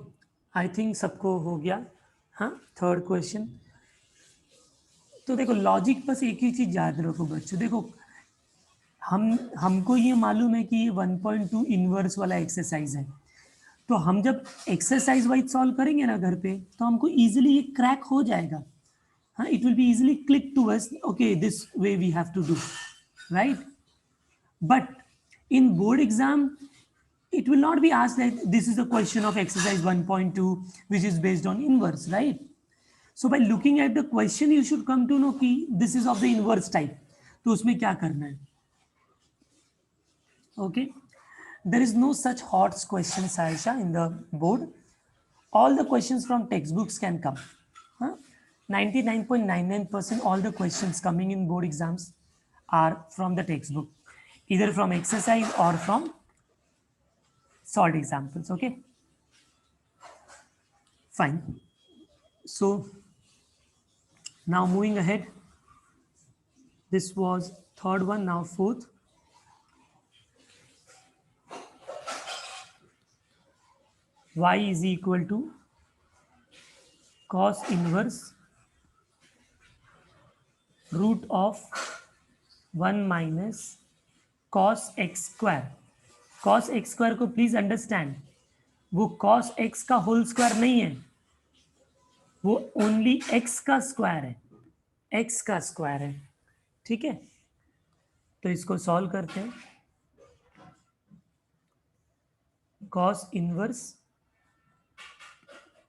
I think सबको हो गया। हाँ, थर्ड क्वेश्चन। तो देखो लॉजिक, बस एक ही चीज याद रखो बच्चों, देखो हमको ये मालूम है कि ये 1.2 इनवर्स वाला एक्सरसाइज है, तो हम जब एक्सरसाइज वाइज सॉल्व करेंगे ना घर पे, तो हमको इजीली ये क्रैक हो जाएगा। हाँ, it will be easily click to us, okay, this way we have to do, right? But in board exam, it will not be asked that this is a question of exercise 1.2 which is based on inverse, right? So by looking at the question you should come to know कि this is of the inverse type, तो उसमें क्या करना है। Okay, there is no such hot question, Saisha, in the board. All the questions from textbooks can come. Huh? 99.99% all the questions coming in board exams are from the textbook, either from exercise or from solved examples. Okay, fine. So now moving ahead, this was third one, now fourth. Y is equal to cos inverse root of 1 minus cos x square. Cos x square को please understand, वो cos x का whole square नहीं है, वो only x का square है, x का square है। ठीक है, तो इसको सॉल्व करते हैं। cos इनवर्स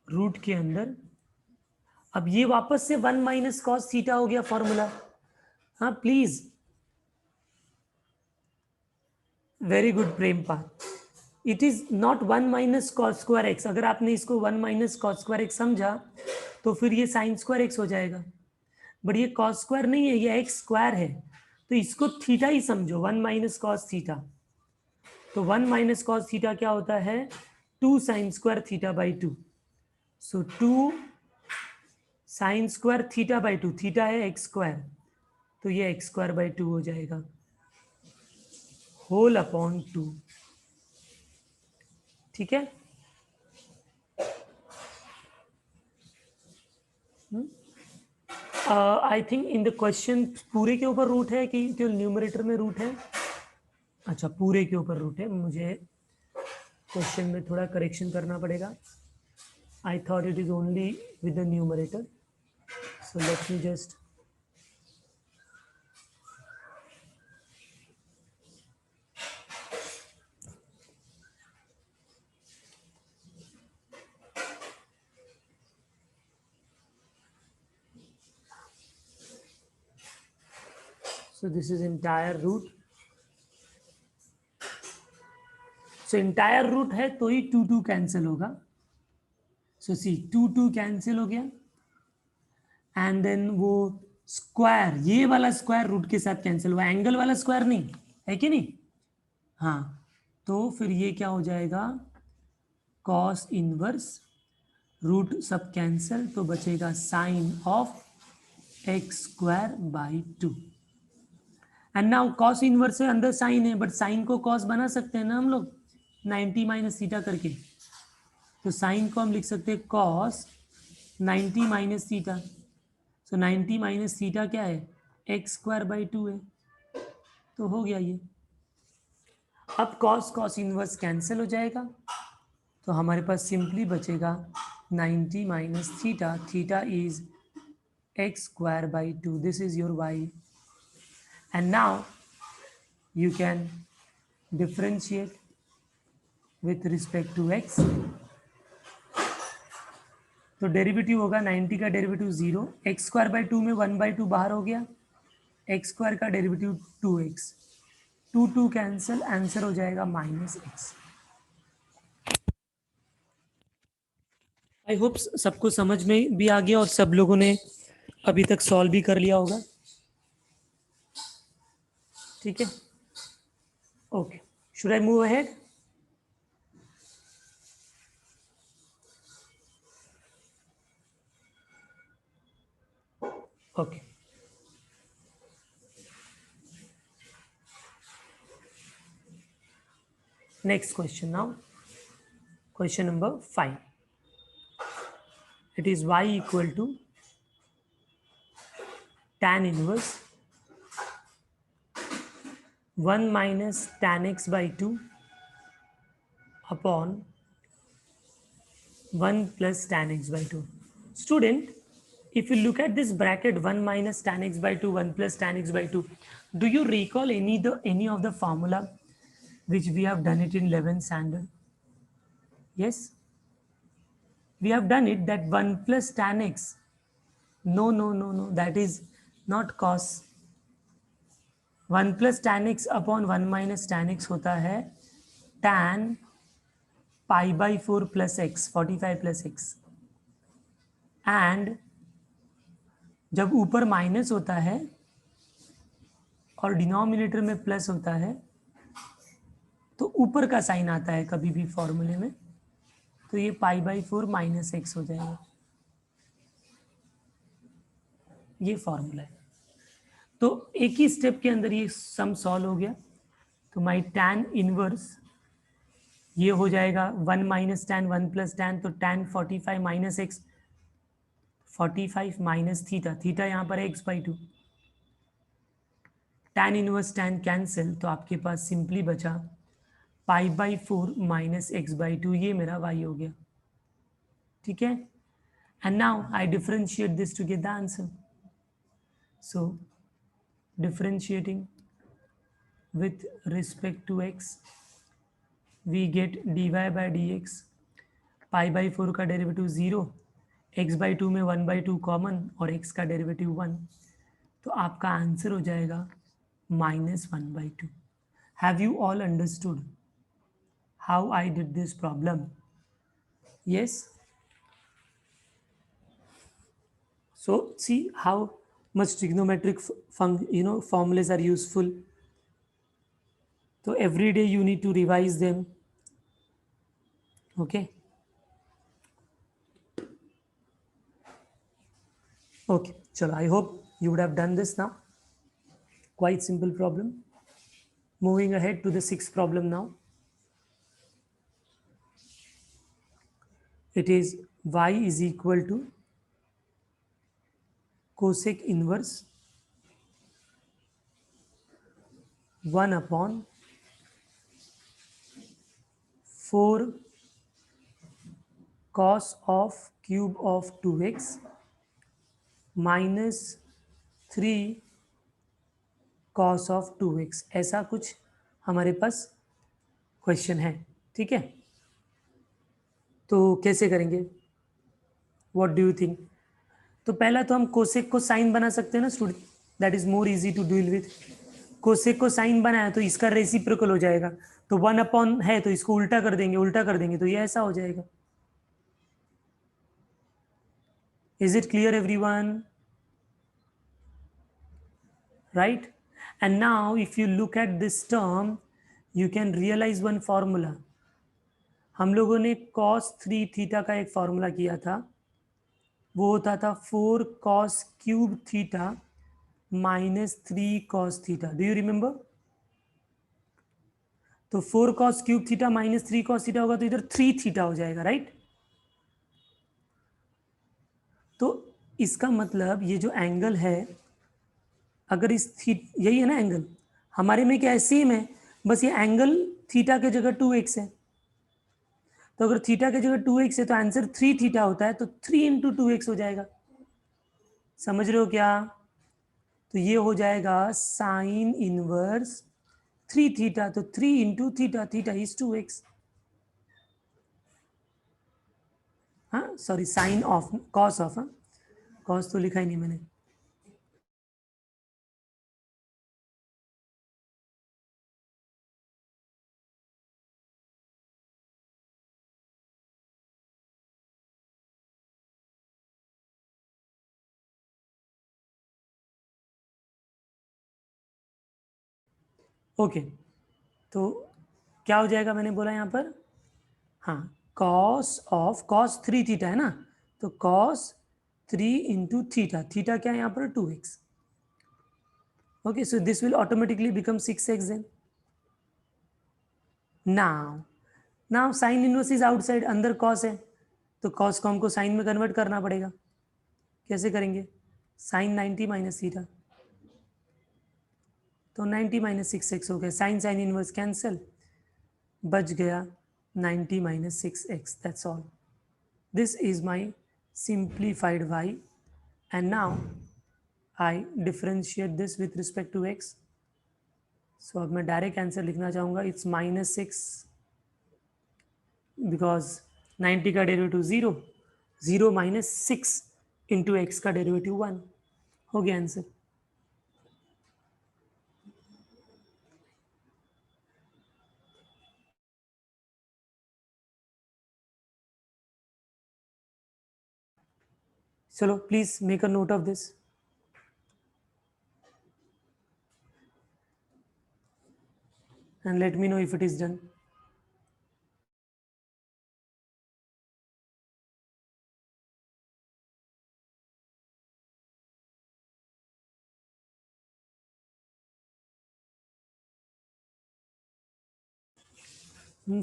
रूट के अंदर, अब ये वापस से 1 माइनस कॉस थीटा हो गया फॉर्मूला। हाँ प्लीज, वेरी गुड प्रेमपा। It is not 1 minus cos square x. अगर आपने इसको 1 माइनस कॉस स्क्वायर एक्स समझा तो फिर ये साइन स्क्वायर एक्स हो जाएगा, बट ये कॉस स्क्वायर नहीं है, ये एक्स स्क्वायर है, तो इसको थीटा ही समझो, 1 माइनस कॉस थीटा। तो 1 माइनस कॉस थीटा क्या होता है, 2 sine square theta by 2। So 2 sine square theta by 2, theta है एक्स स्क्वायर, तो ये एक्स स्क्वायर बाई 2 हो जाएगा, होल अपॉन 2। ठीक है, I think in the question पूरे के ऊपर रूट है कि केवल न्यूमरेटर में रूट है? अच्छा, पूरे के ऊपर रूट है, मुझे क्वेश्चन में थोड़ा करेक्शन करना पड़ेगा। I thought it is only with the numerator, so let me just so this is entire root, so entire root है तो ही 2 2 कैंसिल होगा। सो सी 2 2 कैंसिल हो गया, एंड देन वो स्क्वायर, ये वाला स्क्वायर रूट के साथ कैंसिल हुआ, एंगल वाला स्क्वायर नहीं है कि नहीं। हाँ, तो फिर ये क्या हो जाएगा, कॉस इनवर्स रूट सब कैंसिल, तो बचेगा sine of x square by 2। And now cos inverse है, अंदर साइन है, बट साइन को कॉस बना सकते हैं ना हम लोग 90 माइनस थीटा करके, तो साइन को हम लिख सकते हैं कॉस 90 माइनस थीटा। सो 90 माइनस थीटा क्या है, एक्स स्क्वायर बाई 2 है, तो हो गया ये। अब कॉस कॉस इनवर्स कैंसिल हो जाएगा, तो हमारे पास सिंपली बचेगा 90 minus theta, theta is x square by 2, this is your y. And now you can differentiate with respect to x, तो डेरिवेटिव होगा 90 का डेरिवेटिव 0, एक्स स्क्वायर बाई 2 में 1 बाई 2 बाहर हो गया, एक्स स्क्वायर का डेरिवेटिव 2x, 2 2 कैंसिल, आंसर हो जाएगा माइनस एक्स। आई होप सबको समझ में भी आ गया और सब लोगों ने अभी तक सॉल्व भी कर लिया होगा। ठीक है, okay, should I move ahead? Okay, next question now. Question number 5. It is y equal to tan inverse 1 minus tan x by 2 upon 1 plus tan x by 2. Student, if you look at this bracket 1 minus tan x by 2, 1 plus tan x by 2, do you recall any of the formula which we have done it in 11th standard? Yes, we have done it that 1 plus tan x. No, no, no, no, that is not cos. 1 plus tan x upon 1 minus tan x होता है tan pi by 4 plus x, 45 plus x. And जब ऊपर minus होता है और denominator में plus होता है तो ऊपर का साइन आता है कभी भी फॉर्मूले में, तो ये पाई बाई 4 माइनस एक्स हो जाएगा। ये फॉर्मूला है। तो एक ही स्टेप के अंदर ये सम सॉल्व हो गया। तो माई टैन इनवर्स ये हो जाएगा 1 माइनस टैन 1 प्लस टैन, तो tan 45 minus x, 45 minus theta, theta यहाँ पर है x by 2, tan inverse tan cancel, तो आपके पास सिंपली बचा pi by 4 minus x by 2, ये मेरा वाई हो गया। ठीक है, and now I differentiate this to get the answer. So differentiating with respect to x, we get dy by dx, pi by 4 का डेरिवेटिव 0, x by 2 में 1 by 2 common और x का डेरिवेटिव 1, तो आपका आंसर हो जाएगा -1 by 2। Have you all understood how I did this problem? Yes, so see how much trigonometric formulas are useful. So every day you need to revise them. Okay, okay, chalo, I hope you would have done this now. Quite simple problem. Moving ahead to the 6th problem now. It is y is equal to cosec inverse 1 upon 4 cos of cube of 2x minus 3 cos of 2x, ऐसा कुछ हमारे पास question है। ठीक है, तो कैसे करेंगे? What do you think? तो पहला तो हम कोसेक को साइन बना सकते हैं ना student, that is more easy to deal with. Cosec को साइन बनाया तो इसका रेसिप्रोकल हो जाएगा, तो 1 अपॉन है तो इसको उल्टा कर देंगे तो ये ऐसा हो जाएगा। Is it clear everyone? Right, and now if you look at this term you can realise one formula. हम लोगों ने cos 3 थीटा का एक फॉर्मूला किया था, वो होता था 4 cos cube theta minus 3 cos theta. Do you remember? तो 4 cos cube theta minus 3 cos theta होगा तो इधर 3 थीटा हो जाएगा, राइट? तो इसका मतलब ये जो एंगल है, अगर इस यही है ना एंगल हमारे में, क्या है? सेम है, बस ये एंगल थीटा के जगह 2x है। तो अगर थीटा की जगह 2x है तो आंसर 3 थीटा होता है, तो 3 इंटू 2x हो जाएगा। समझ रहे हो क्या? तो ये हो जाएगा साइन इनवर्स 3 थीटा, तो 3 into theta, theta is 2x। हाँ sorry, sine of, cos of, हाँ कॉस तो लिखा ही नहीं मैंने। ओके, तो क्या हो जाएगा? मैंने बोला यहाँ पर, हाँ कॉस ऑफ, कॉस 3 थीटा है ना, तो कॉस 3 इंटू थीटा, थीटा क्या है यहाँ पर? 2x। Okay, so this will automatically become 6x then. Now sine inverse is outside, अंदर कॉस है तो कॉस को हमको साइन में कन्वर्ट करना पड़ेगा. कैसे करेंगे? साइन 90 माइनस थीटा, तो 90 माइनस 6x हो गया. साइन साइन इनवर्स कैंसिल, बच गया 90 minus 6x. That's all. This is my simplified y, and now I differentiate this with respect to x. So अब मैं डायरेक्ट आंसर लिखना चाहूँगा. इट्स -6 बिकॉज 90 का डेरिवेटिव 0, 0 माइनस 6 इंटू एक्स का derivative 1. हो गया आंसर. चलो please make a note of this. And let me know if it is done.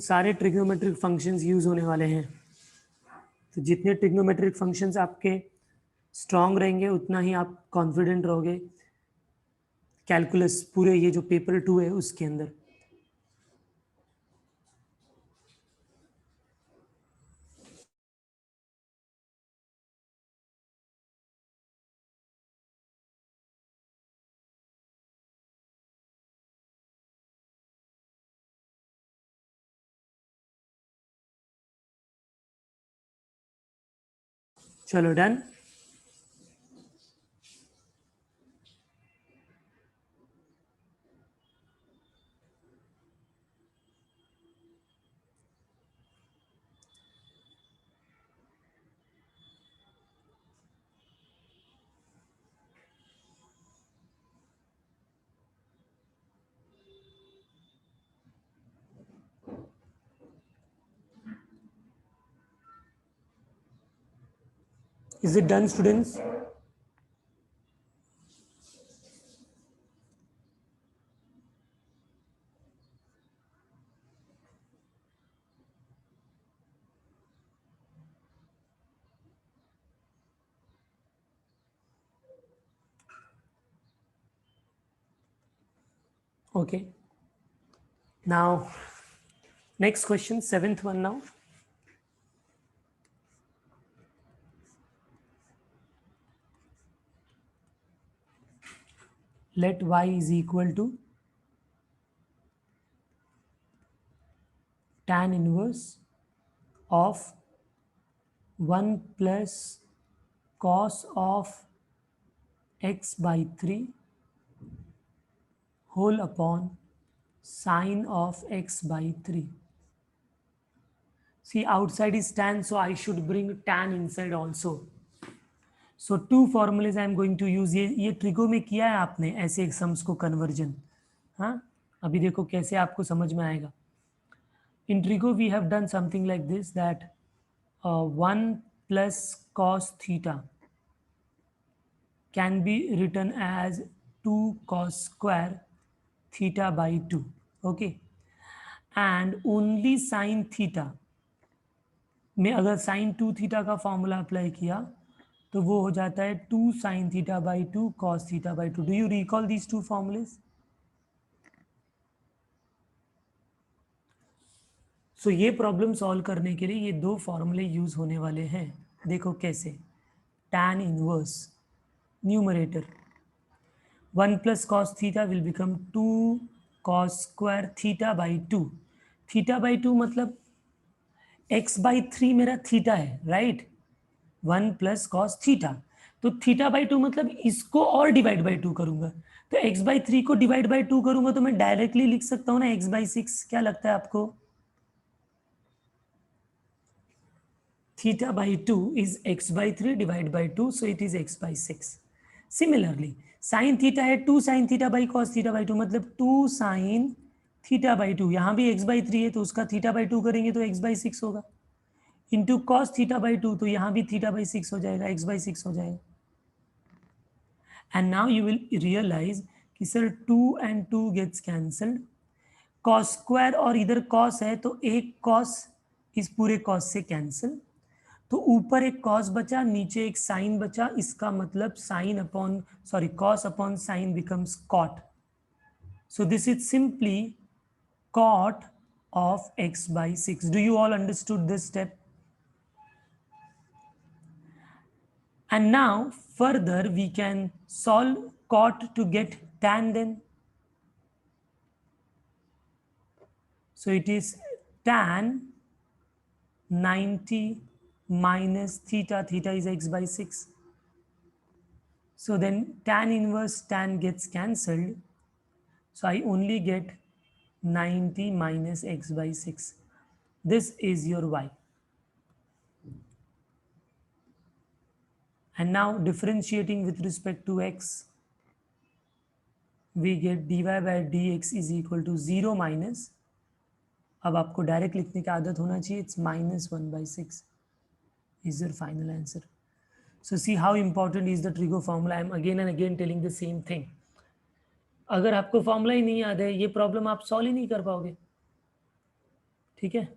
सारे ट्रिग्नोमेट्रिक फंक्शंस यूज होने वाले हैं. तो जितने ट्रिग्नोमेट्रिक फंक्शंस आपके स्ट्रांग रहेंगे उतना ही आप कॉन्फिडेंट रहोगे कैलकुलस पूरे ये जो पेपर 2 है उसके अंदर. चलो done. Is it done, students? Okay. Now, next question, 7th one now. Let y is equal to tan inverse of 1 plus cos of x by 3 whole upon sine of x by 3. See, outside is tan, so I should bring tan inside also. So two formulas I am going to use. ये trigo में किया है आपने ऐसे sums को conversion. हाँ, अभी देखो कैसे आपको समझ में आएगा. In trigo we have done something like this, that 1 plus cos theta can be written as 2 cos square theta by 2. Okay, and only sin theta में अगर sin 2 theta का फॉर्मूला अप्लाई किया तो वो हो जाता है 2 sin theta by 2 cos theta by 2. Do you recall these two formulas? सो ये प्रॉब्लम सॉल्व करने के लिए ये दो फॉर्मूले यूज होने वाले हैं. देखो कैसे. tan inverse numerator 1 plus cos theta will become 2 cos square theta by 2. Theta by 2 मतलब x बाई 3 मेरा थीटा है, राइट. 1 plus cos थीटा, तो थीटा बाई 2 मतलब इसको और डिवाइड बाई 2 करूंगा, तो x बाई 3 को डिवाइड बाई 2 करूंगा तो मैं डायरेक्टली लिख सकता हूं ना x बाई 6. क्या लगता है आपको? theta by 2 is x by 3 divided by 2, so it is x by 6. Similarly, sin theta है 2 sin theta by cos theta by 2, मतलब 2 sin theta by 2. यहाँ भी x by 3 है तो उसका theta by 2 करेंगे तो x by 6 होगा. इंटू cos theta by 2, तो यहाँ भी theta by 6 हो जाएगा, x by 6 हो जाएगा. And now you will realize कि sir 2 and 2 gets cancelled. Cos square और इधर कॉस है तो एक कॉस इस पूरे कॉस से कैंसिल, तो ऊपर एक कॉस बचा, नीचे एक साइन बचा, इसका मतलब sine upon sorry cos upon sine becomes cot. So this is simply cot of x by 6. Do you all understood this step? And now further we can solve cot to get tan then. So it is tan 90 minus theta, theta is x by 6. So then tan inverse tan gets cancelled. So I only get 90 minus x by 6. This is your y. And now differentiating with respect to x, we get dy by dx is equal to 0 minus, अब आपको direct लिखने की आदत होना चाहिए, it's minus 1/6 is your final answer. So see how important is the Trigo formula. I am again and again telling the same thing. अगर आपको formula ही नहीं याद है, ये प्रॉब्लम आप सॉल्व ही नहीं कर पाओगे. ठीक है?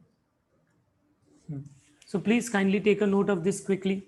So please kindly take a note of this quickly.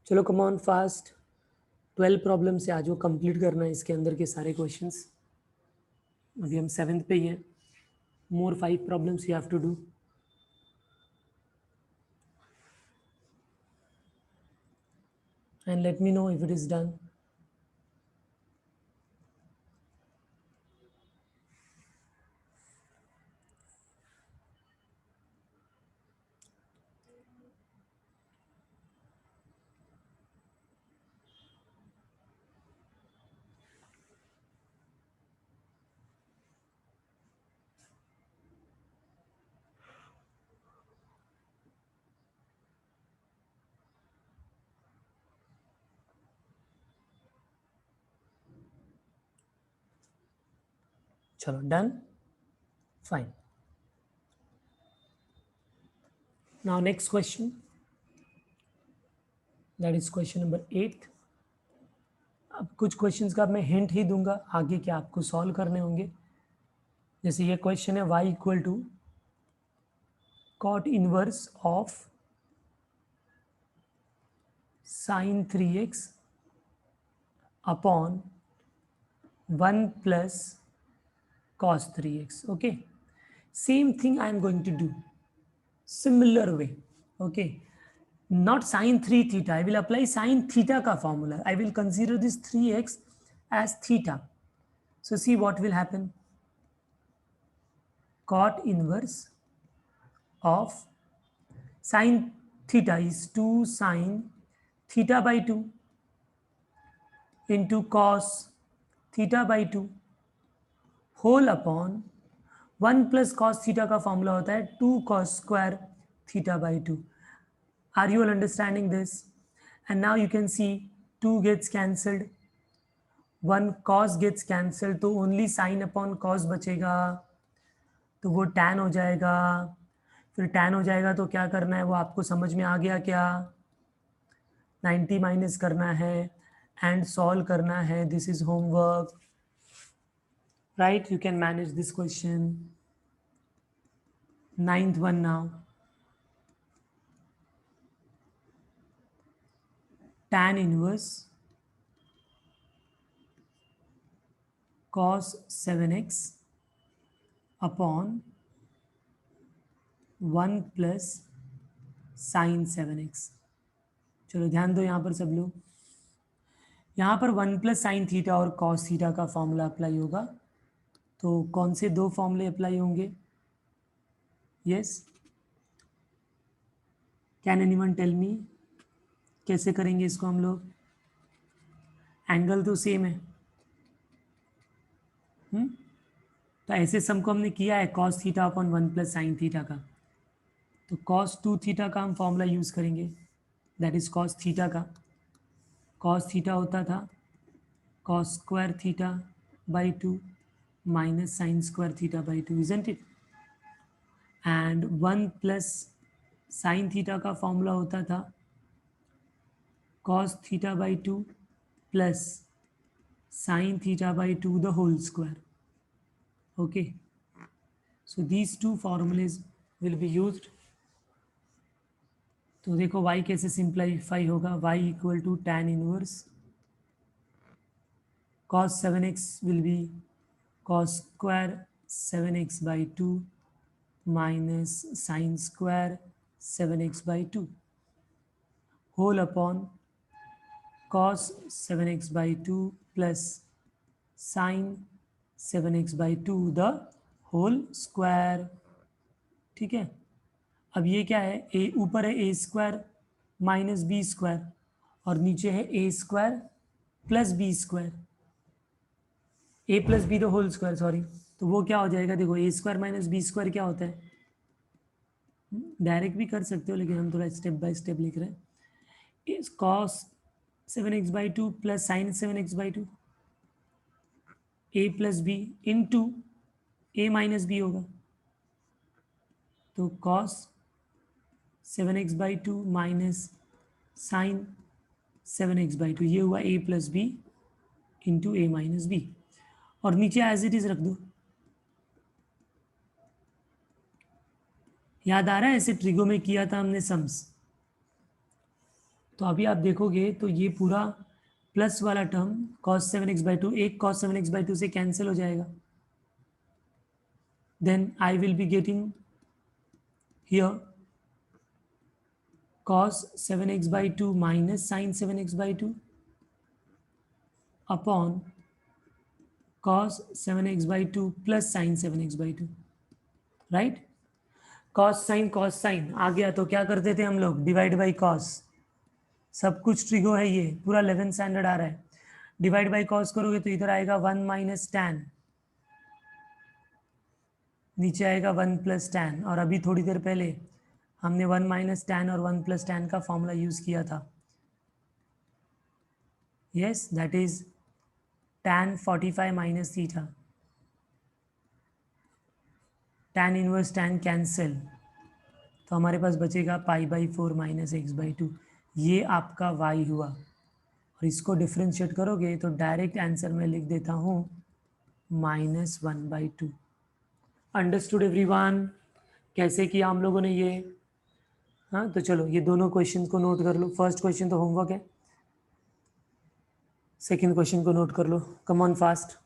चलो कम ऑन फास्ट, 12 प्रॉब्लम से आज वो कंप्लीट करना है इसके अंदर के सारे क्वेश्चंस. अभी हम 7th पे ही हैं. More 5 problems you have to do. And let me know if it is done. चलो done, fine. Now next question, that is question number 8. अब कुछ क्वेश्चंस का मैं हिंट ही दूंगा, आगे क्या आपको सॉल्व करने होंगे. जैसे ये क्वेश्चन है y equal to cot inverse of sine 3x upon 1 plus cos 3x. Okay, same thing I am going to do similar way. Okay, not sin 3 theta, I will apply sin theta ka formula. I will consider this 3x as theta. So see what will happen. Cot inverse of sin theta is 2 sin theta by 2 into cos theta by 2 whole upon 1 plus cos theta का formula होता है 2 cos square theta by 2. Are you all understanding this? And now you can see 2 gets cancelled, 1 cos gets cancelled, तो only sine upon cos बचेगा, तो वो tan हो जाएगा. फिर tan हो जाएगा तो क्या करना है वो आपको समझ में आ गया क्या? 90 माइनस करना है एंड सॉल्व करना है. This is homework. Right, you can manage this question. 9th one now. Tan inverse cos 7x upon 1 plus sin 7x. चलो ध्यान दो यहाँ पर सब लोग. यहाँ पर 1 प्लस साइन थीटा और कॉस थीटा का फॉर्मूला अप्लाई होगा. तो कौन से दो फॉर्मूले अप्लाई होंगे? Yes, can anyone tell me कैसे करेंगे इसको हम लोग? एंगल तो सेम है. तो ऐसे सम को हमने किया है cos theta upon 1 plus sine theta का। तो कॉस 2 थीटा का हम फॉर्मूला यूज़ करेंगे, दैट इज कॉस थीटा का। कॉस थीटा होता था cos square theta by 2 minus sine square theta by 2, isn't it. And 1 plus sine theta का formula होता था cos theta by 2 plus sin theta by 2 the whole square. Okay, so these two formulas will be used. तो देखो y कैसे simplify होगा, y equal to tan इनवर्स cos 7x will be cos square 7x by 2 minus sin square 7x by 2 whole upon cos 7x by 2 plus sin 7x by 2 the whole square. ठीक है, अब ये क्या है, A ऊपर है A square minus B square और नीचे है A square plus B square, A plus B the whole square, sorry. तो वो क्या हो जाएगा, देखो A square minus B square क्या होता है, डायरेक्ट भी कर सकते हो लेकिन हम थोड़ा स्टेप बाय स्टेप लिख रहे हैं। इस cos 7x by 2 plus sine 7x by 2 A plus B into A minus B होगा, तो cos 7x by 2 minus sine 7x by 2, ये हुआ A plus B into A minus B, और नीचे एज इट इज रख दो। याद आ रहा है ऐसे ट्रिगो में किया था हमने सम्स। तो अभी आप देखोगे तो ये पूरा प्लस वाला टर्म cos 7x बाई 2 एक cos 7x बाई 2 से कैंसिल हो जाएगा, then I will be getting here cos 7x by 2 minus sin 7x by 2 upon cos 7x by 2 plus sin 7x by 2, right. cos sin आ गया तो क्या करते थे हम लोग, डिवाइड बाई cos, सब कुछ ट्रिगो है, ये पूरा 11th स्टैंडर्ड आ रहा है। डिवाइड बाई cos करोगे तो इधर आएगा 1 माइनस टैन, नीचे आएगा 1 प्लस टैन, और अभी थोड़ी देर पहले हमने 1 माइनस टैन और 1 प्लस टैन का फॉर्मूला यूज किया था, yes that is tan 45 minus theta, tan inverse tan cancel, तो हमारे पास बचेगा पाई बाई 4 माइनस एक्स बाई 2, ये आपका y हुआ। और इसको डिफ्रेंशिएट करोगे तो डायरेक्ट आंसर में लिख देता हूँ -1/2। अंडरस्टूड एवरीवन, कैसे किया हम लोगों ने ये। हाँ तो चलो ये दोनों क्वेश्चन को नोट कर लो, फर्स्ट क्वेश्चन तो होमवर्क है, सेकेंड क्वेश्चन को नोट कर लो, come on fast.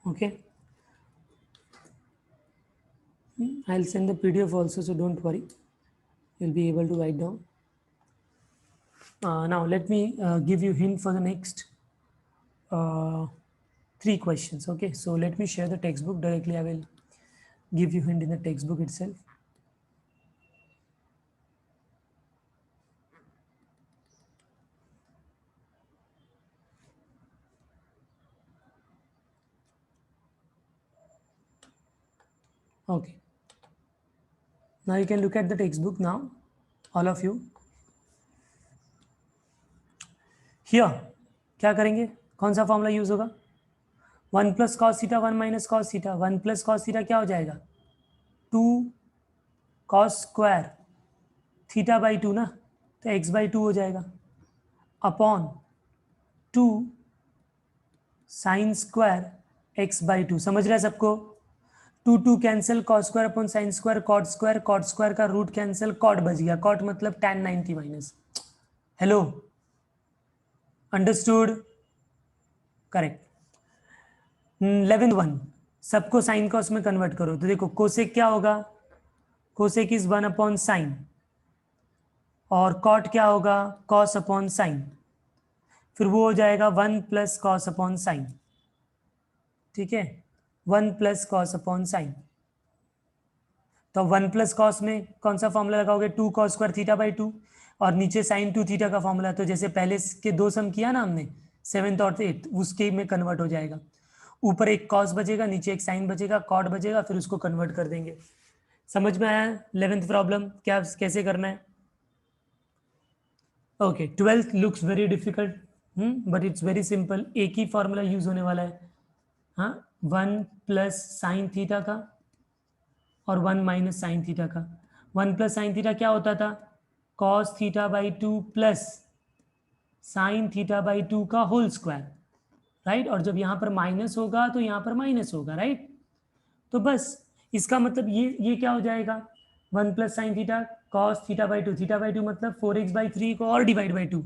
Okay, I'll send the PDF also, so don't worry, you'll be able to write down. Now let me give you hint for the next 3 questions. Okay, so let me share the textbook directly. I will give you hint in the textbook itself. Okay, now you can look at the textbook now, all of you. Here क्या करेंगे, कौन सा formula use होगा, 1 plus cos theta 1 minus cos theta, 1 plus cos theta क्या हो जाएगा 2 cos square theta by 2 ना, तो x बाई 2 हो जाएगा, upon 2 sine square x by 2, समझ रहे हैं सबको। Two two cancel, cos square upon sine square, cot square का रूट कैंसिल, कॉट बच गया, कॉट मतलब tan 90 minus. Hello, understood? Correct. 11th one, सबको साइन कॉस में कन्वर्ट करो तो देखो कोसेक क्या होगा, कोसेक इज 1 अपॉन साइन, और कॉट क्या होगा, कॉस अपॉन साइन, फिर वो हो जाएगा 1 प्लस कॉस अपॉन साइन। ठीक है, 1 प्लस कॉस अपॉन साइन। तो 1 प्लस कॉस में कौन सा फॉर्मूला लगाओगे, 2 कॉस स्क्वायर थीटा बाई 2, और नीचे साइन 2 थीटा का फॉर्मूला, तो जैसे पहले के दो सम किया ना हमने 7th और 8th, उसके में कन्वर्ट हो जाएगा। ऊपर एक कॉस बचेगा, नीचे एक साइन बचेगा, कॉट बचेगा, फिर उसको कन्वर्ट कर देंगे। समझ में आया 11th प्रॉब्लम क्या कैसे करना है? Okay, 12th looks very difficult, but it's very simple. एक ही फॉर्मूला यूज होने वाला है। हाँ, 1 प्लस साइन थीटा का और 1 माइनस साइन थीटा का। 1 प्लस साइन थीटा क्या होता था, cos theta by 2 plus sine theta by 2 का होल स्क्वायर, राइट। और जब यहाँ पर माइनस होगा तो यहाँ पर माइनस होगा, राइट। तो बस इसका मतलब ये क्या हो जाएगा, 1 plus sine theta cos theta by 2, theta by 2 मतलब 4x बाई 3 को और divide by 2,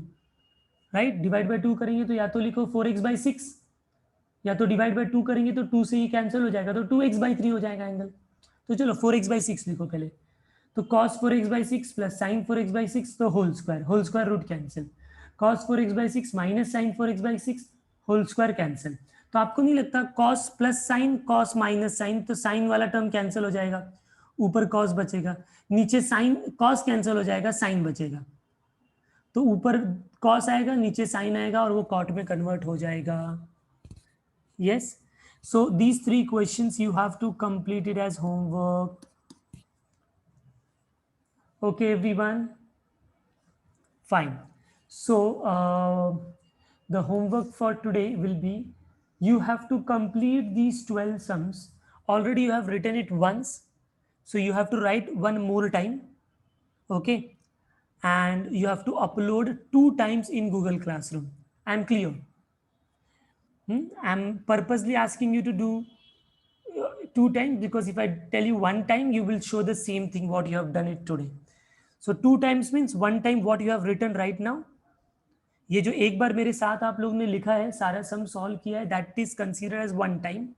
right. Divide by 2 करेंगे तो या तो लिखो 4x बाई 6, या तो डिवाइड बाई 2 करेंगे तो 2 से ही कैंसिल हो जाएगा, तो 2x बाई 3 हो जाएगा एंगल। तो चलो 4x बाई 6 लिखो पहले, तो cos 4x by 6 plus sine 4x by 6, तो whole square root cancel, cos 4x by 6 minus sine 4x by 6, whole square cancel. तो आपको नहीं लगता cos plus sine, cos minus sine, तो साइन वाला टर्म कैंसिल हो जाएगा, ऊपर cos बचेगा, नीचे साइन cos कैंसिल हो जाएगा, साइन बचेगा, तो ऊपर cos आएगा, नीचे साइन आएगा, और वो cot में कन्वर्ट हो जाएगा। yes, so these three questions you have to complete it as homework. Okay everyone, fine. So the homework for today will be, you have to complete these 12 sums. Already you have written it once, so you have to write one more time. Okay, and you have to upload 2 times in Google Classroom. I'm clear. I'm purposely asking you to do 2 times, because if I tell you 1 time, you will show the same thing what you have done it today. So 2 times means 1 time what you have written right now. ये जो एक बार मेरे साथ आप लोग ने लिखा है, सारा सम सॉल्व किया है, that is considered as 1 time.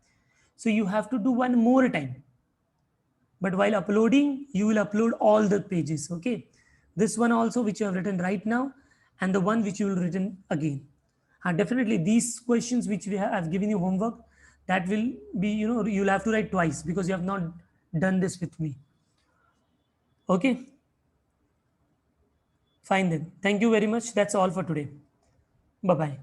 So you have to do 1 more time. But while uploading, you will upload all the pages. Okay, this one also which you have written right now, and the one which you will written again. Definitely these questions which we have, I've given you homework, that will be, you'll have to write twice because you have not done this with me. Okay, fine then, thank you very much, that's all for today. Bye bye.